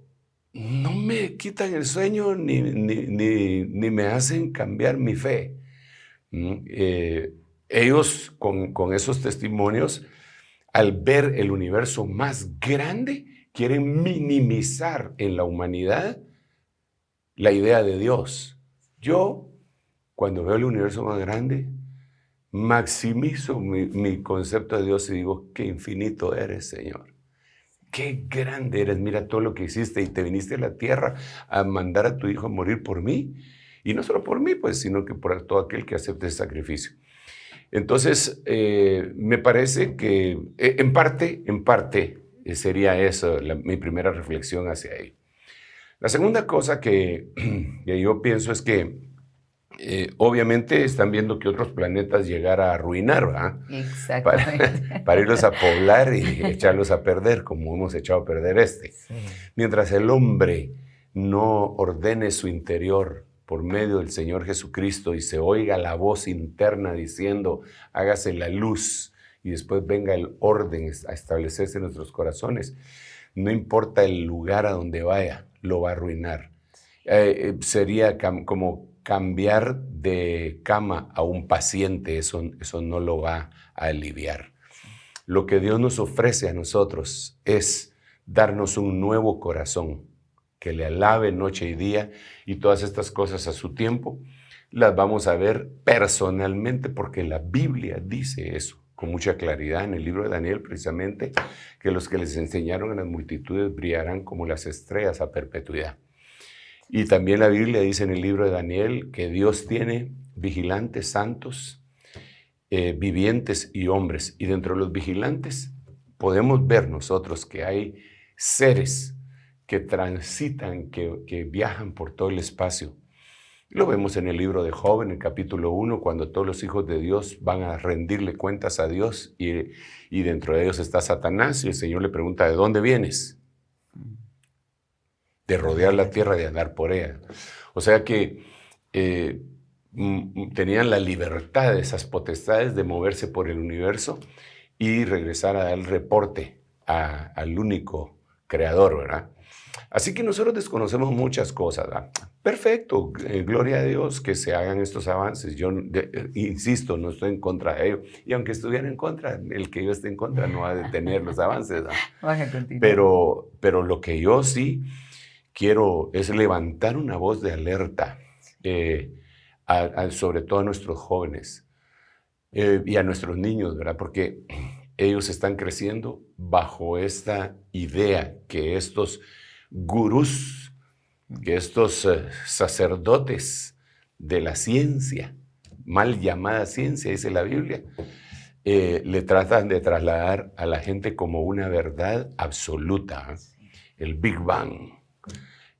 no me quitan el sueño ni me hacen cambiar mi fe. Ellos, con esos testimonios, al ver el universo más grande, quieren minimizar en la humanidad la idea de Dios. Yo, cuando veo el universo más grande, maximizo mi concepto de Dios y digo, qué infinito eres, Señor. Qué grande eres, mira todo lo que hiciste y te viniste a la tierra a mandar a tu hijo a morir por mí. Y no solo por mí, pues, sino que por todo aquel que acepte ese sacrificio. Entonces, me parece que en parte, sería eso mi primera reflexión hacia ahí. La segunda cosa que yo pienso es que obviamente están viendo que otros planetas llegar a arruinar, ¿verdad? Exactamente. Para irlos a poblar y echarlos a perder, como hemos echado a perder este. Sí. Mientras el hombre no ordene su interior por medio del Señor Jesucristo y se oiga la voz interna diciendo, hágase la luz, y después venga el orden a establecerse en nuestros corazones, no importa el lugar a donde vaya, lo va a arruinar. Sería como cambiar de cama a un paciente, eso no lo va a aliviar. Lo que Dios nos ofrece a nosotros es darnos un nuevo corazón, que le alabe noche y día, y todas estas cosas a su tiempo las vamos a ver personalmente, porque la Biblia dice eso con mucha claridad en el libro de Daniel, precisamente, que los que les enseñaron a las multitudes brillarán como las estrellas a perpetuidad. Y también la Biblia dice en el libro de Daniel que Dios tiene vigilantes santos, vivientes y hombres. Y dentro de los vigilantes podemos ver nosotros que hay seres que transitan, que viajan por todo el espacio. Lo vemos en el libro de Job, en el capítulo 1, cuando todos los hijos de Dios van a rendirle cuentas a Dios y dentro de ellos está Satanás y el Señor le pregunta, ¿de dónde vienes? De rodear la tierra, de andar por ella. O sea que tenían la libertad de esas potestades de moverse por el universo y regresar a dar el reporte al único creador, ¿verdad? Así que nosotros desconocemos muchas cosas, ¿verdad? Perfecto, gloria a Dios que se hagan estos avances. Yo insisto, no estoy en contra de ello. Y aunque estuviera en contra, el que yo esté en contra no va a detener los avances, ¿verdad? Van a continuar. Pero lo que yo sí quiero es levantar una voz de alerta, sobre todo a nuestros jóvenes y a nuestros niños, ¿verdad? Porque ellos están creciendo bajo esta idea que estos gurús, que estos sacerdotes de la ciencia, mal llamada ciencia, dice la Biblia, le tratan de trasladar a la gente como una verdad absoluta. El Big Bang,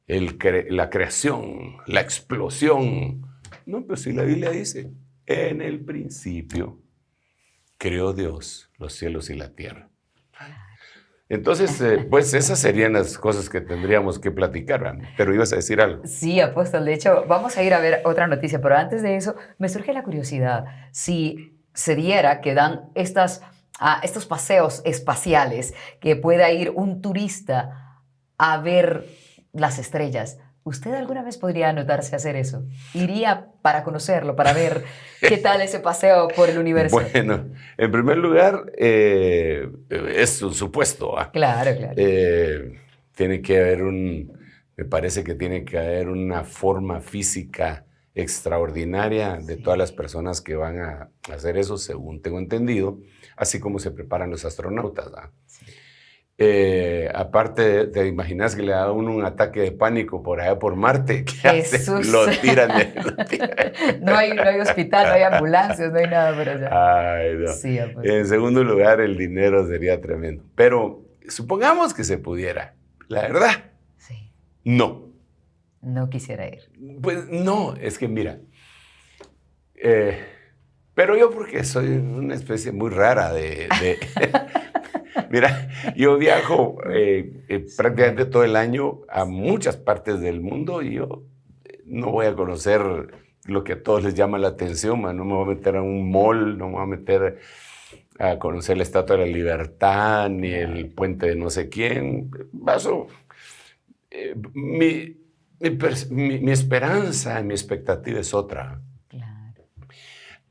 la creación, la explosión. No, pero si la Biblia dice, en el principio creó Dios los cielos y la tierra. Entonces, pues esas serían las cosas que tendríamos que platicar, ¿verdad? Pero ibas a decir algo. Sí, apóstol. De hecho, vamos a ir a ver otra noticia, pero antes de eso, me surge la curiosidad. Si se diera que dan estos paseos espaciales, que pueda ir un turista a ver las estrellas, ¿usted alguna vez podría anotarse a hacer eso? ¿Iría para conocerlo, para ver qué tal ese paseo por el universo? Bueno, en primer lugar, es un supuesto. Claro, claro. Tiene que haber me parece que tiene que haber una forma física extraordinaria de todas las personas que van a hacer eso, según tengo entendido, así como se preparan los astronautas, ¿verdad? Sí. Aparte, ¿te imaginas que le da a uno un ataque de pánico por allá por Marte? ¿Qué Jesús. Lo tiran. No hay hospital, no hay ambulancias, no hay nada por allá. Ay, no. Sí, pues. En segundo lugar, el dinero sería tremendo. Pero supongamos que se pudiera. La verdad, sí. No. No quisiera ir. Pues no, es que mira, Pero yo porque soy una especie muy rara Mira, yo viajo prácticamente todo el año a muchas partes del mundo y yo no voy a conocer lo que a todos les llama la atención, no me voy a meter a un mall, no me voy a meter a conocer la Estatua de la Libertad, ni el puente de no sé quién. Mi esperanza, mi expectativa es otra. Claro.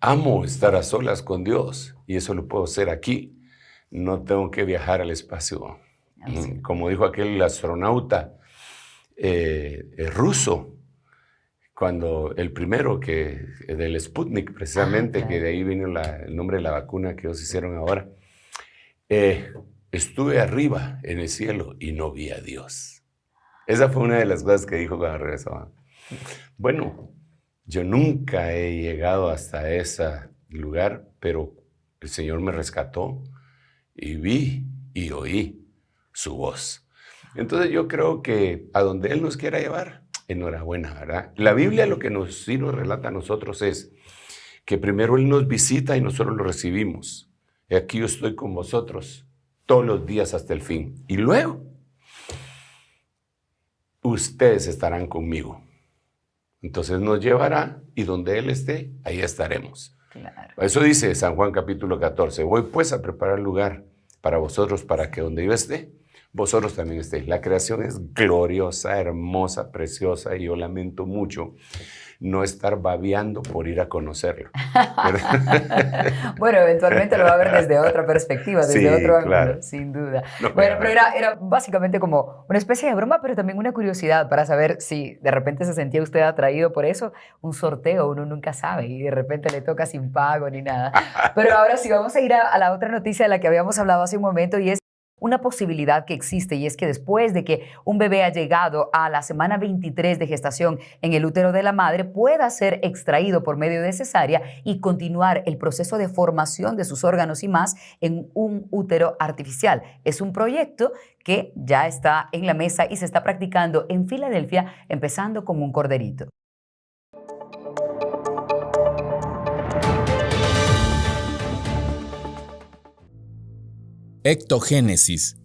Amo estar a solas con Dios y eso lo puedo hacer aquí. No tengo que viajar al espacio. Como dijo aquel astronauta ruso, cuando el primero del Sputnik, precisamente, claro, que de ahí vino el nombre de la vacuna que ellos hicieron ahora, estuve arriba en el cielo y no vi a Dios. Esa fue una de las cosas que dijo cuando regresó. Bueno, yo nunca he llegado hasta ese lugar, pero el Señor me rescató y vi y oí su voz. Entonces yo creo que a donde Él nos quiera llevar, enhorabuena, ¿verdad? La Biblia lo que sí nos relata a nosotros es que primero Él nos visita y nosotros lo recibimos. Y aquí yo estoy con vosotros todos los días hasta el fin. Y luego, ustedes estarán conmigo. Entonces nos llevará y donde Él esté, ahí estaremos. Claro. Eso dice San Juan capítulo 14. Voy pues a preparar lugar para vosotros, para que donde yo esté, vosotros también estéis. La creación es gloriosa, hermosa, preciosa, y yo lamento mucho no estar babeando por ir a conocerlo. Bueno, eventualmente lo va a ver desde otra perspectiva, desde otro ángulo, claro, sin duda. No, bueno, pero era básicamente como una especie de broma, pero también una curiosidad para saber si de repente se sentía usted atraído por eso. Un sorteo, uno nunca sabe, y de repente le toca sin pago ni nada. Pero ahora sí, vamos a ir a la otra noticia de la que habíamos hablado hace un momento, y es una posibilidad que existe, y es que después de que un bebé ha llegado a la semana 23 de gestación en el útero de la madre, pueda ser extraído por medio de cesárea y continuar el proceso de formación de sus órganos y más en un útero artificial. Es un proyecto que ya está en la mesa y se está practicando en Filadelfia, empezando con un corderito. Ectogénesis.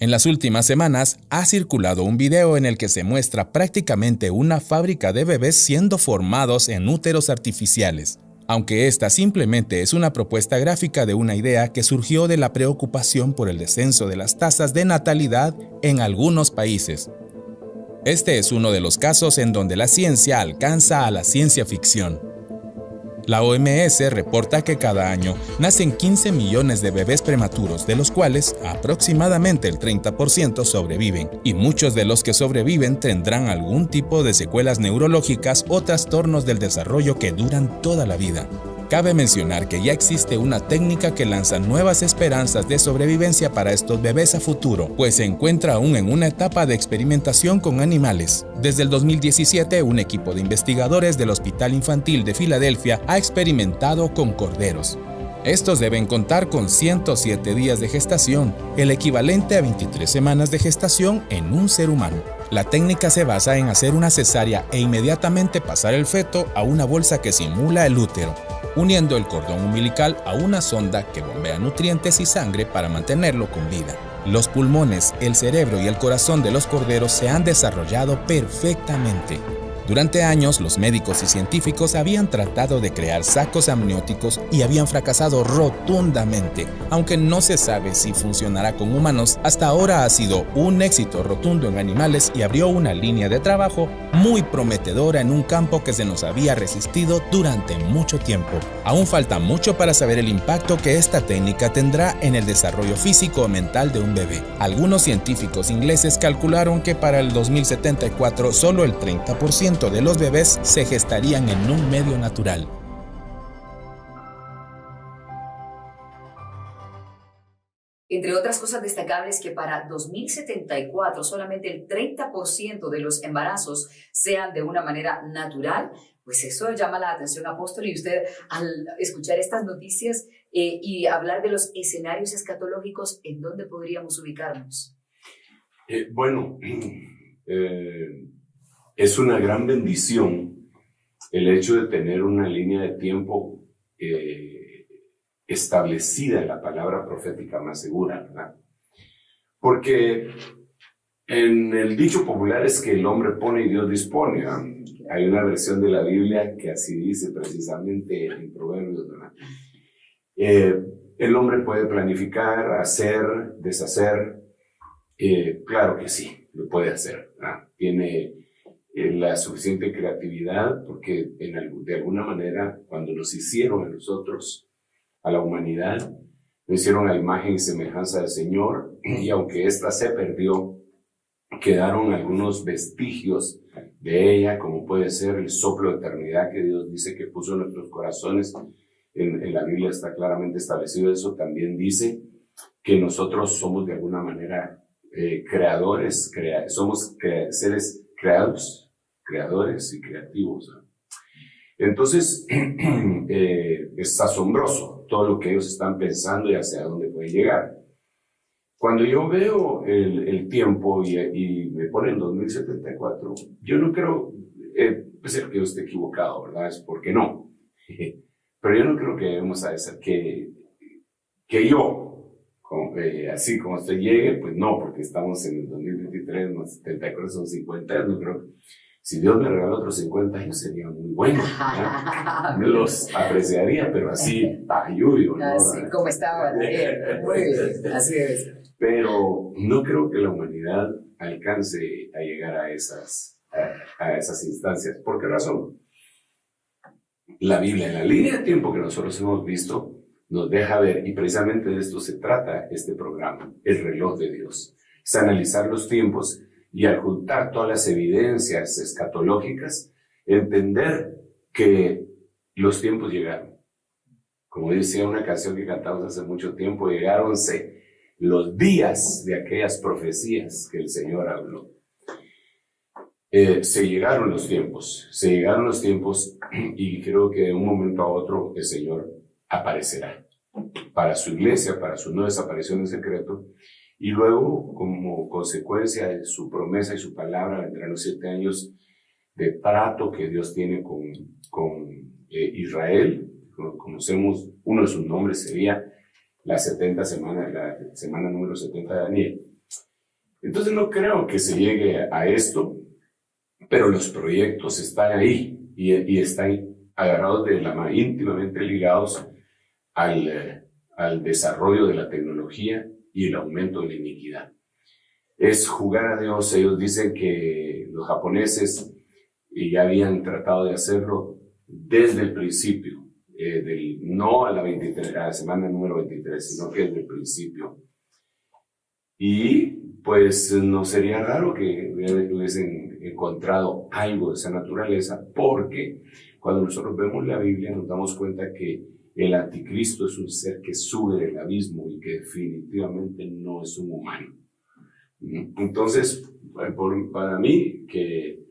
En las últimas semanas ha circulado un video en el que se muestra prácticamente una fábrica de bebés siendo formados en úteros artificiales, aunque esta simplemente es una propuesta gráfica de una idea que surgió de la preocupación por el descenso de las tasas de natalidad en algunos países. Este es uno de los casos en donde la ciencia alcanza a la ciencia ficción. La OMS reporta que cada año nacen 15 millones de bebés prematuros, de los cuales aproximadamente el 30% sobreviven, y muchos de los que sobreviven tendrán algún tipo de secuelas neurológicas o trastornos del desarrollo que duran toda la vida. Cabe mencionar que ya existe una técnica que lanza nuevas esperanzas de sobrevivencia para estos bebés a futuro, pues se encuentra aún en una etapa de experimentación con animales. Desde el 2017, un equipo de investigadores del Hospital Infantil de Filadelfia ha experimentado con corderos. Estos deben contar con 107 días de gestación, el equivalente a 23 semanas de gestación en un ser humano. La técnica se basa en hacer una cesárea e inmediatamente pasar el feto a una bolsa que simula el útero, uniendo el cordón umbilical a una sonda que bombea nutrientes y sangre para mantenerlo con vida. Los pulmones, el cerebro y el corazón de los corderos se han desarrollado perfectamente. Durante años, los médicos y científicos habían tratado de crear sacos amnióticos y habían fracasado rotundamente. Aunque no se sabe si funcionará con humanos, hasta ahora ha sido un éxito rotundo en animales y abrió una línea de trabajo muy prometedora en un campo que se nos había resistido durante mucho tiempo. Aún falta mucho para saber el impacto que esta técnica tendrá en el desarrollo físico o mental de un bebé. Algunos científicos ingleses calcularon que para el 2074 solo el 30% de los bebés se gestarían en un medio natural. Entre otras cosas destacables, que para 2074 solamente el 30% de los embarazos sean de una manera natural. Pues eso llama la atención, apóstol, y usted al escuchar estas noticias y hablar de los escenarios escatológicos, ¿en dónde podríamos ubicarnos? Es una gran bendición el hecho de tener una línea de tiempo establecida en la palabra profética más segura, ¿verdad? Porque en el dicho popular es que el hombre pone y Dios dispone, ¿verdad? Hay una versión de la Biblia que así dice precisamente en Proverbios, ¿verdad? El hombre puede planificar, hacer, deshacer. Claro que sí, lo puede hacer, ¿verdad? Tiene la suficiente creatividad porque de alguna manera cuando nos hicieron a nosotros, a la humanidad, lo hicieron a imagen y semejanza del Señor, y aunque ésta se perdió, quedaron algunos vestigios de ella, como puede ser el soplo de eternidad que Dios dice que puso en nuestros corazones. En la Biblia está claramente establecido eso. También dice que nosotros somos de alguna manera creadores, somos seres creados, creadores y creativos, ¿no? Entonces, es asombroso todo lo que ellos están pensando y hacia dónde puede llegar. Cuando yo veo el tiempo y me ponen 2074, yo no creo, puede ser que yo esté equivocado, ¿verdad? Es porque no. Pero yo no creo que debemos a decir que yo, así como usted llegue, pues no, porque estamos en el 2023, más 74 son 50, no creo que... Si Dios me regala otros 50 años sería muy bueno, ¿no? Me los apreciaría, pero así, lluvio, ¿no? Así como estaba ayer. Muy bien, así es. Pero no creo que la humanidad alcance a llegar a esas instancias. ¿Por qué razón? La Biblia, en la línea de tiempo que nosotros hemos visto, nos deja ver, y precisamente de esto se trata este programa, el reloj de Dios. Es analizar los tiempos y al juntar todas las evidencias escatológicas, entender que los tiempos llegaron. Como decía una canción que cantamos hace mucho tiempo, llegáronse los días de aquellas profecías que el Señor habló. Se llegaron los tiempos y creo que de un momento a otro el Señor aparecerá para su iglesia, para su no desaparición en secreto. Y luego, como consecuencia de su promesa y su palabra, vendrán los 7 años de trato que Dios tiene con Israel. Conocemos, uno de sus nombres sería la semana número 70 de Daniel. Entonces no creo que se llegue a esto, pero los proyectos están ahí y están agarrados íntimamente ligados al desarrollo de la tecnología y el aumento de la iniquidad. Es jugar a Dios. Ellos dicen que los japoneses ya habían tratado de hacerlo desde el principio, no a la semana número 23, sino que desde el principio. Y pues no sería raro que hubiesen encontrado algo de esa naturaleza, porque cuando nosotros vemos la Biblia nos damos cuenta que el anticristo es un ser que sube del abismo y que definitivamente no es un humano. Entonces, para mí, que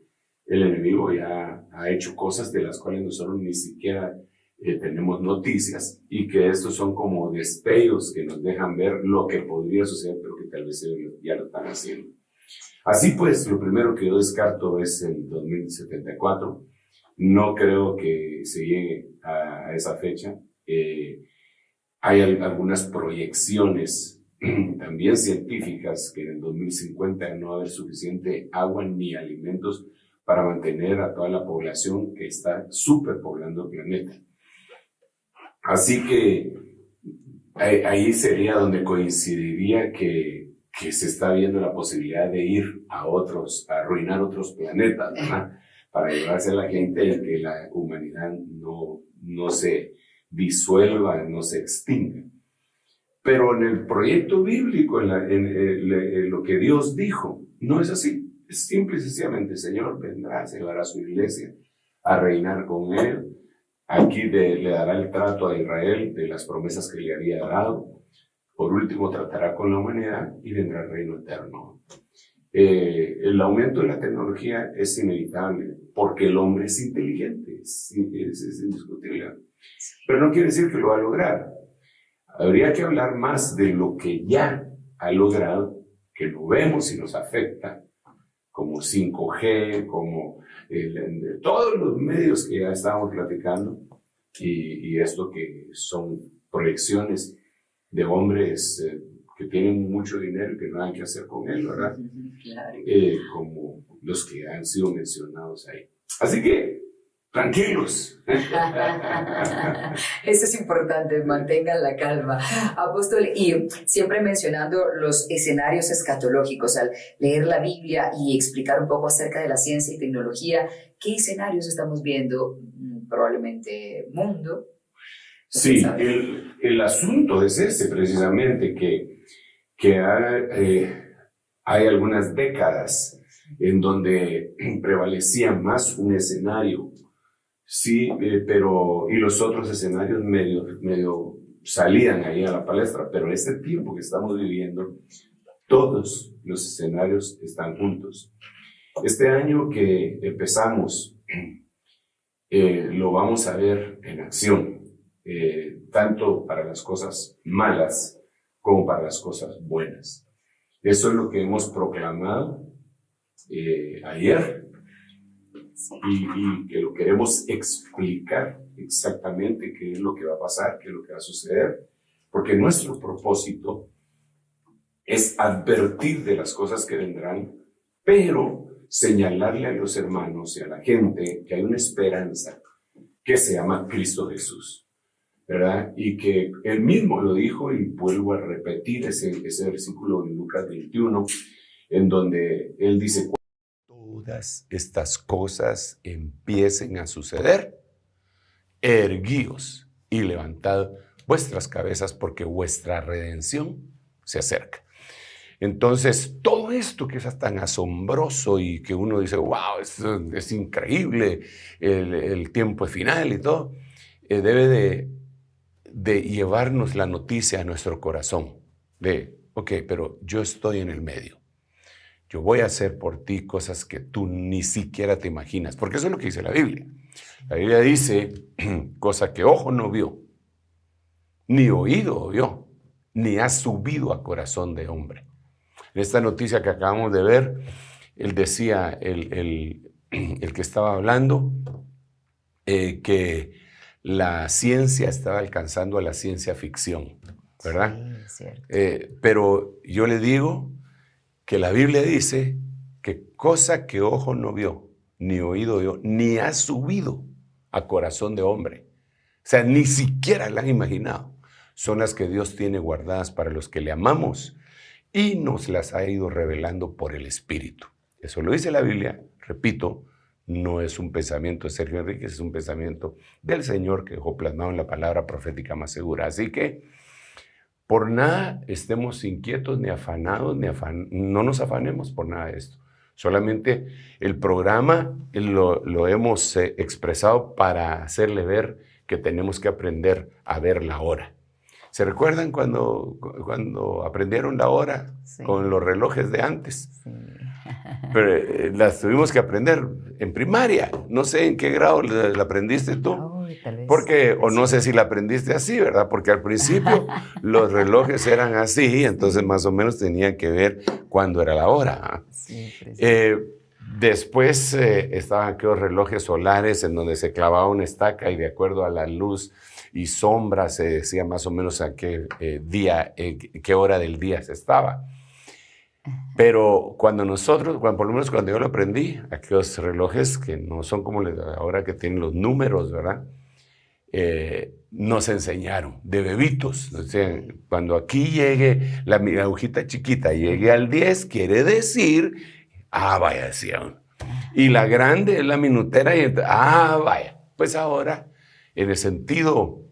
el enemigo ya ha hecho cosas de las cuales nosotros ni siquiera tenemos noticias, y que estos son como destellos que nos dejan ver lo que podría suceder, pero que tal vez ya lo están haciendo. Así pues, lo primero que yo descarto es el 2074. No creo que se llegue a esa fecha. Hay algunas proyecciones también científicas que en el 2050 no va a haber suficiente agua ni alimentos para mantener a toda la población que está superpoblando el planeta. Así que ahí sería donde coincidiría que se está viendo la posibilidad de ir a arruinar otros planetas, ¿verdad? Para llevarse a la gente y que la humanidad no se disuelva, no se extinga. Pero en el proyecto bíblico, en lo que Dios dijo, no es así. Es simple y sencillamente: el Señor vendrá, se llevará a su iglesia a reinar con él. Aquí le dará el trato a Israel de las promesas que le había dado. Por último, tratará con la humanidad y vendrá el reino eterno. El aumento de la tecnología es inevitable porque el hombre es inteligente, es indiscutible. Pero no quiere decir que lo va a lograr. Habría que hablar más de lo que ya ha logrado, que lo vemos y nos afecta, como 5G, como todos los medios que ya estábamos platicando, y esto que son proyecciones de hombres que tienen mucho dinero y que no hay que hacer con él, ¿verdad? Claro. Como los que han sido mencionados ahí. Así que, tranquilos. Eso es importante, mantengan la calma. Apóstol, y siempre mencionando los escenarios escatológicos, al leer la Biblia y explicar un poco acerca de la ciencia y tecnología, ¿qué escenarios estamos viendo? Probablemente mundo. Sí, el asunto es ese precisamente, que hay algunas décadas en donde prevalecía más un escenario, sí, y los otros escenarios medio salían ahí a la palestra, pero este tiempo que estamos viviendo, todos los escenarios están juntos. Este año que empezamos, lo vamos a ver en acción, tanto para las cosas malas como para las cosas buenas. Eso es lo que hemos proclamado ayer, y que lo queremos explicar exactamente qué es lo que va a pasar, qué es lo que va a suceder, porque nuestro propósito es advertir de las cosas que vendrán, pero señalarle a los hermanos y a la gente que hay una esperanza que se llama Cristo Jesús, ¿verdad? Y que él mismo lo dijo, y vuelvo a repetir ese versículo de Lucas 21, en donde él dice: todas estas cosas empiecen a suceder, erguíos y levantad vuestras cabezas, porque vuestra redención se acerca. Entonces, todo esto que es tan asombroso y que uno dice, wow, es increíble, el tiempo es final y todo, debe de llevarnos la noticia a nuestro corazón de, ok, pero yo estoy en el medio. Yo voy a hacer por ti cosas que tú ni siquiera te imaginas, porque eso es lo que dice la Biblia. La Biblia dice, cosa que ojo no vio, ni oído oyó, ni ha subido a corazón de hombre. En esta noticia que acabamos de ver, él decía, el que estaba hablando, que la ciencia estaba alcanzando a la ciencia ficción, ¿verdad? Sí, es cierto. Pero yo le digo que la Biblia dice que cosa que ojo no vio, ni oído oyó, ni ha subido a corazón de hombre. O sea, ni siquiera la han imaginado. Son las que Dios tiene guardadas para los que le amamos y nos las ha ido revelando por el Espíritu. Eso lo dice la Biblia, repito, no es un pensamiento de Sergio Enríquez, es un pensamiento del Señor que dejó plasmado en la palabra profética más segura. Así que por nada estemos inquietos ni afanados, no nos afanemos por nada de esto. Solamente el programa lo hemos expresado para hacerle ver que tenemos que aprender a ver la hora. ¿Se recuerdan cuando aprendieron la hora? Sí. Con los relojes de antes? Sí. Pero las tuvimos que aprender en primaria. No sé en qué grado la aprendiste tú. Tal vez, porque, o no sé si la aprendiste así, ¿verdad? Porque al principio los relojes eran así, entonces más o menos tenían que ver cuándo era la hora. Sí, después estaban aquellos relojes solares en donde se clavaba una estaca y de acuerdo a la luz y sombra se decía más o menos a qué qué hora del día se estaba. Pero por lo menos cuando yo lo aprendí, aquellos relojes que no son como ahora que tienen los números, ¿verdad? Nos enseñaron de bebitos. O sea, cuando aquí llegue la agujita chiquita, llegue al 10, quiere decir, vaya, decían. Y la grande es la minutera, y vaya. Pues ahora, en el sentido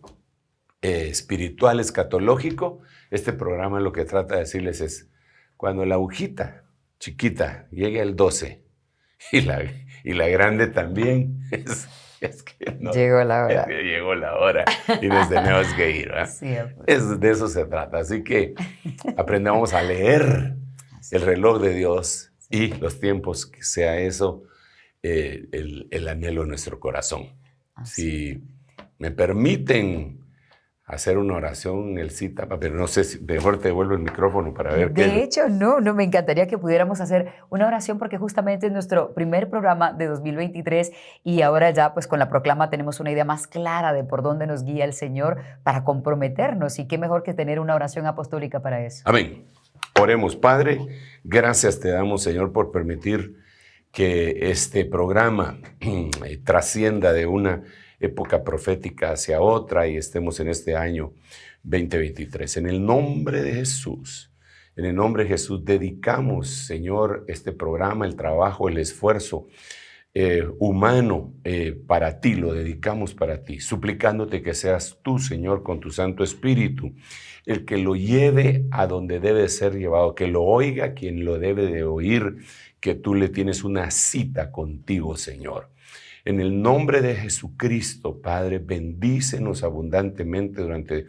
espiritual, escatológico, este programa lo que trata de decirles es, cuando la agujita chiquita llegue al 12 y la grande también, es que no. Llegó la hora. Llegó la hora y nos tenemos que ir, ¿verdad? Sí, de eso se trata. Así que aprendamos a leer el reloj de Dios y los tiempos, que sea eso el anhelo de nuestro corazón. Si me permiten hacer una oración en el cita, pero no sé si mejor te devuelvo el micrófono para ver qué. De hecho, no, me encantaría que pudiéramos hacer una oración porque justamente es nuestro primer programa de 2023 y ahora ya pues con la proclama tenemos una idea más clara de por dónde nos guía el Señor para comprometernos y qué mejor que tener una oración apostólica para eso. Amén. Oremos, Padre, gracias te damos, Señor, por permitir que este programa trascienda de una época profética hacia otra y estemos en este año 2023. En el nombre de Jesús, dedicamos, Señor, este programa, el trabajo, el esfuerzo humano para ti, lo dedicamos para ti, suplicándote que seas tú, Señor, con tu Santo Espíritu, el que lo lleve a donde debe ser llevado, que lo oiga quien lo debe de oír, que tú le tienes una cita contigo, Señor. En el nombre de Jesucristo, Padre, bendícenos abundantemente durante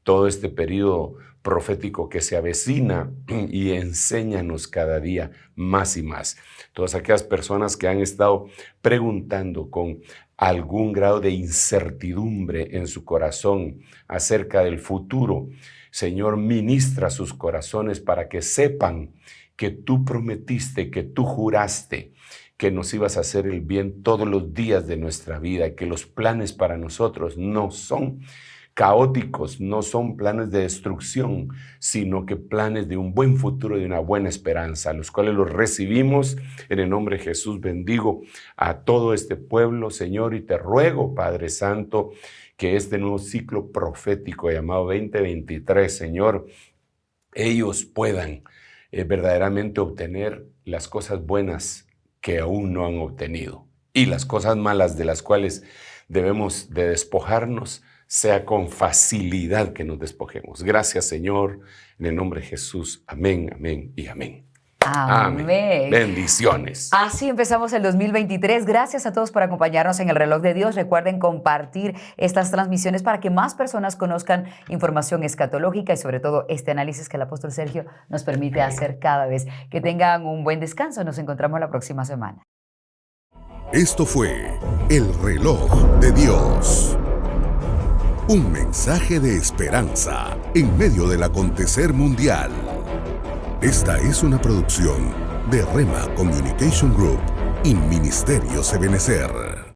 todo este periodo profético que se avecina y enséñanos cada día más y más. Todas aquellas personas que han estado preguntando con algún grado de incertidumbre en su corazón acerca del futuro, Señor, ministra sus corazones para que sepan que tú prometiste, que tú juraste, que nos ibas a hacer el bien todos los días de nuestra vida y que los planes para nosotros no son caóticos, no son planes de destrucción, sino que planes de un buen futuro y de una buena esperanza, los cuales los recibimos en el nombre de Jesús. Bendigo a todo este pueblo, Señor, y te ruego, Padre Santo, que este nuevo ciclo profético llamado 2023, Señor, ellos puedan verdaderamente obtener las cosas buenas que aún no han obtenido y las cosas malas de las cuales debemos de despojarnos, sea con facilidad que nos despojemos. Gracias, Señor, en el nombre de Jesús. Amén, amén y amén. Amén. Bendiciones. Así empezamos el 2023. Gracias a todos por acompañarnos en el Reloj de Dios. Recuerden compartir estas transmisiones para que más personas conozcan información escatológica y sobre todo este análisis que el apóstol Sergio nos permite hacer cada vez. Que tengan un buen descanso. Nos encontramos la próxima semana. Esto fue El Reloj de Dios. Un mensaje de esperanza en medio del acontecer mundial. Esta es una producción de Rema Communication Group y Ministerio Ebenezer.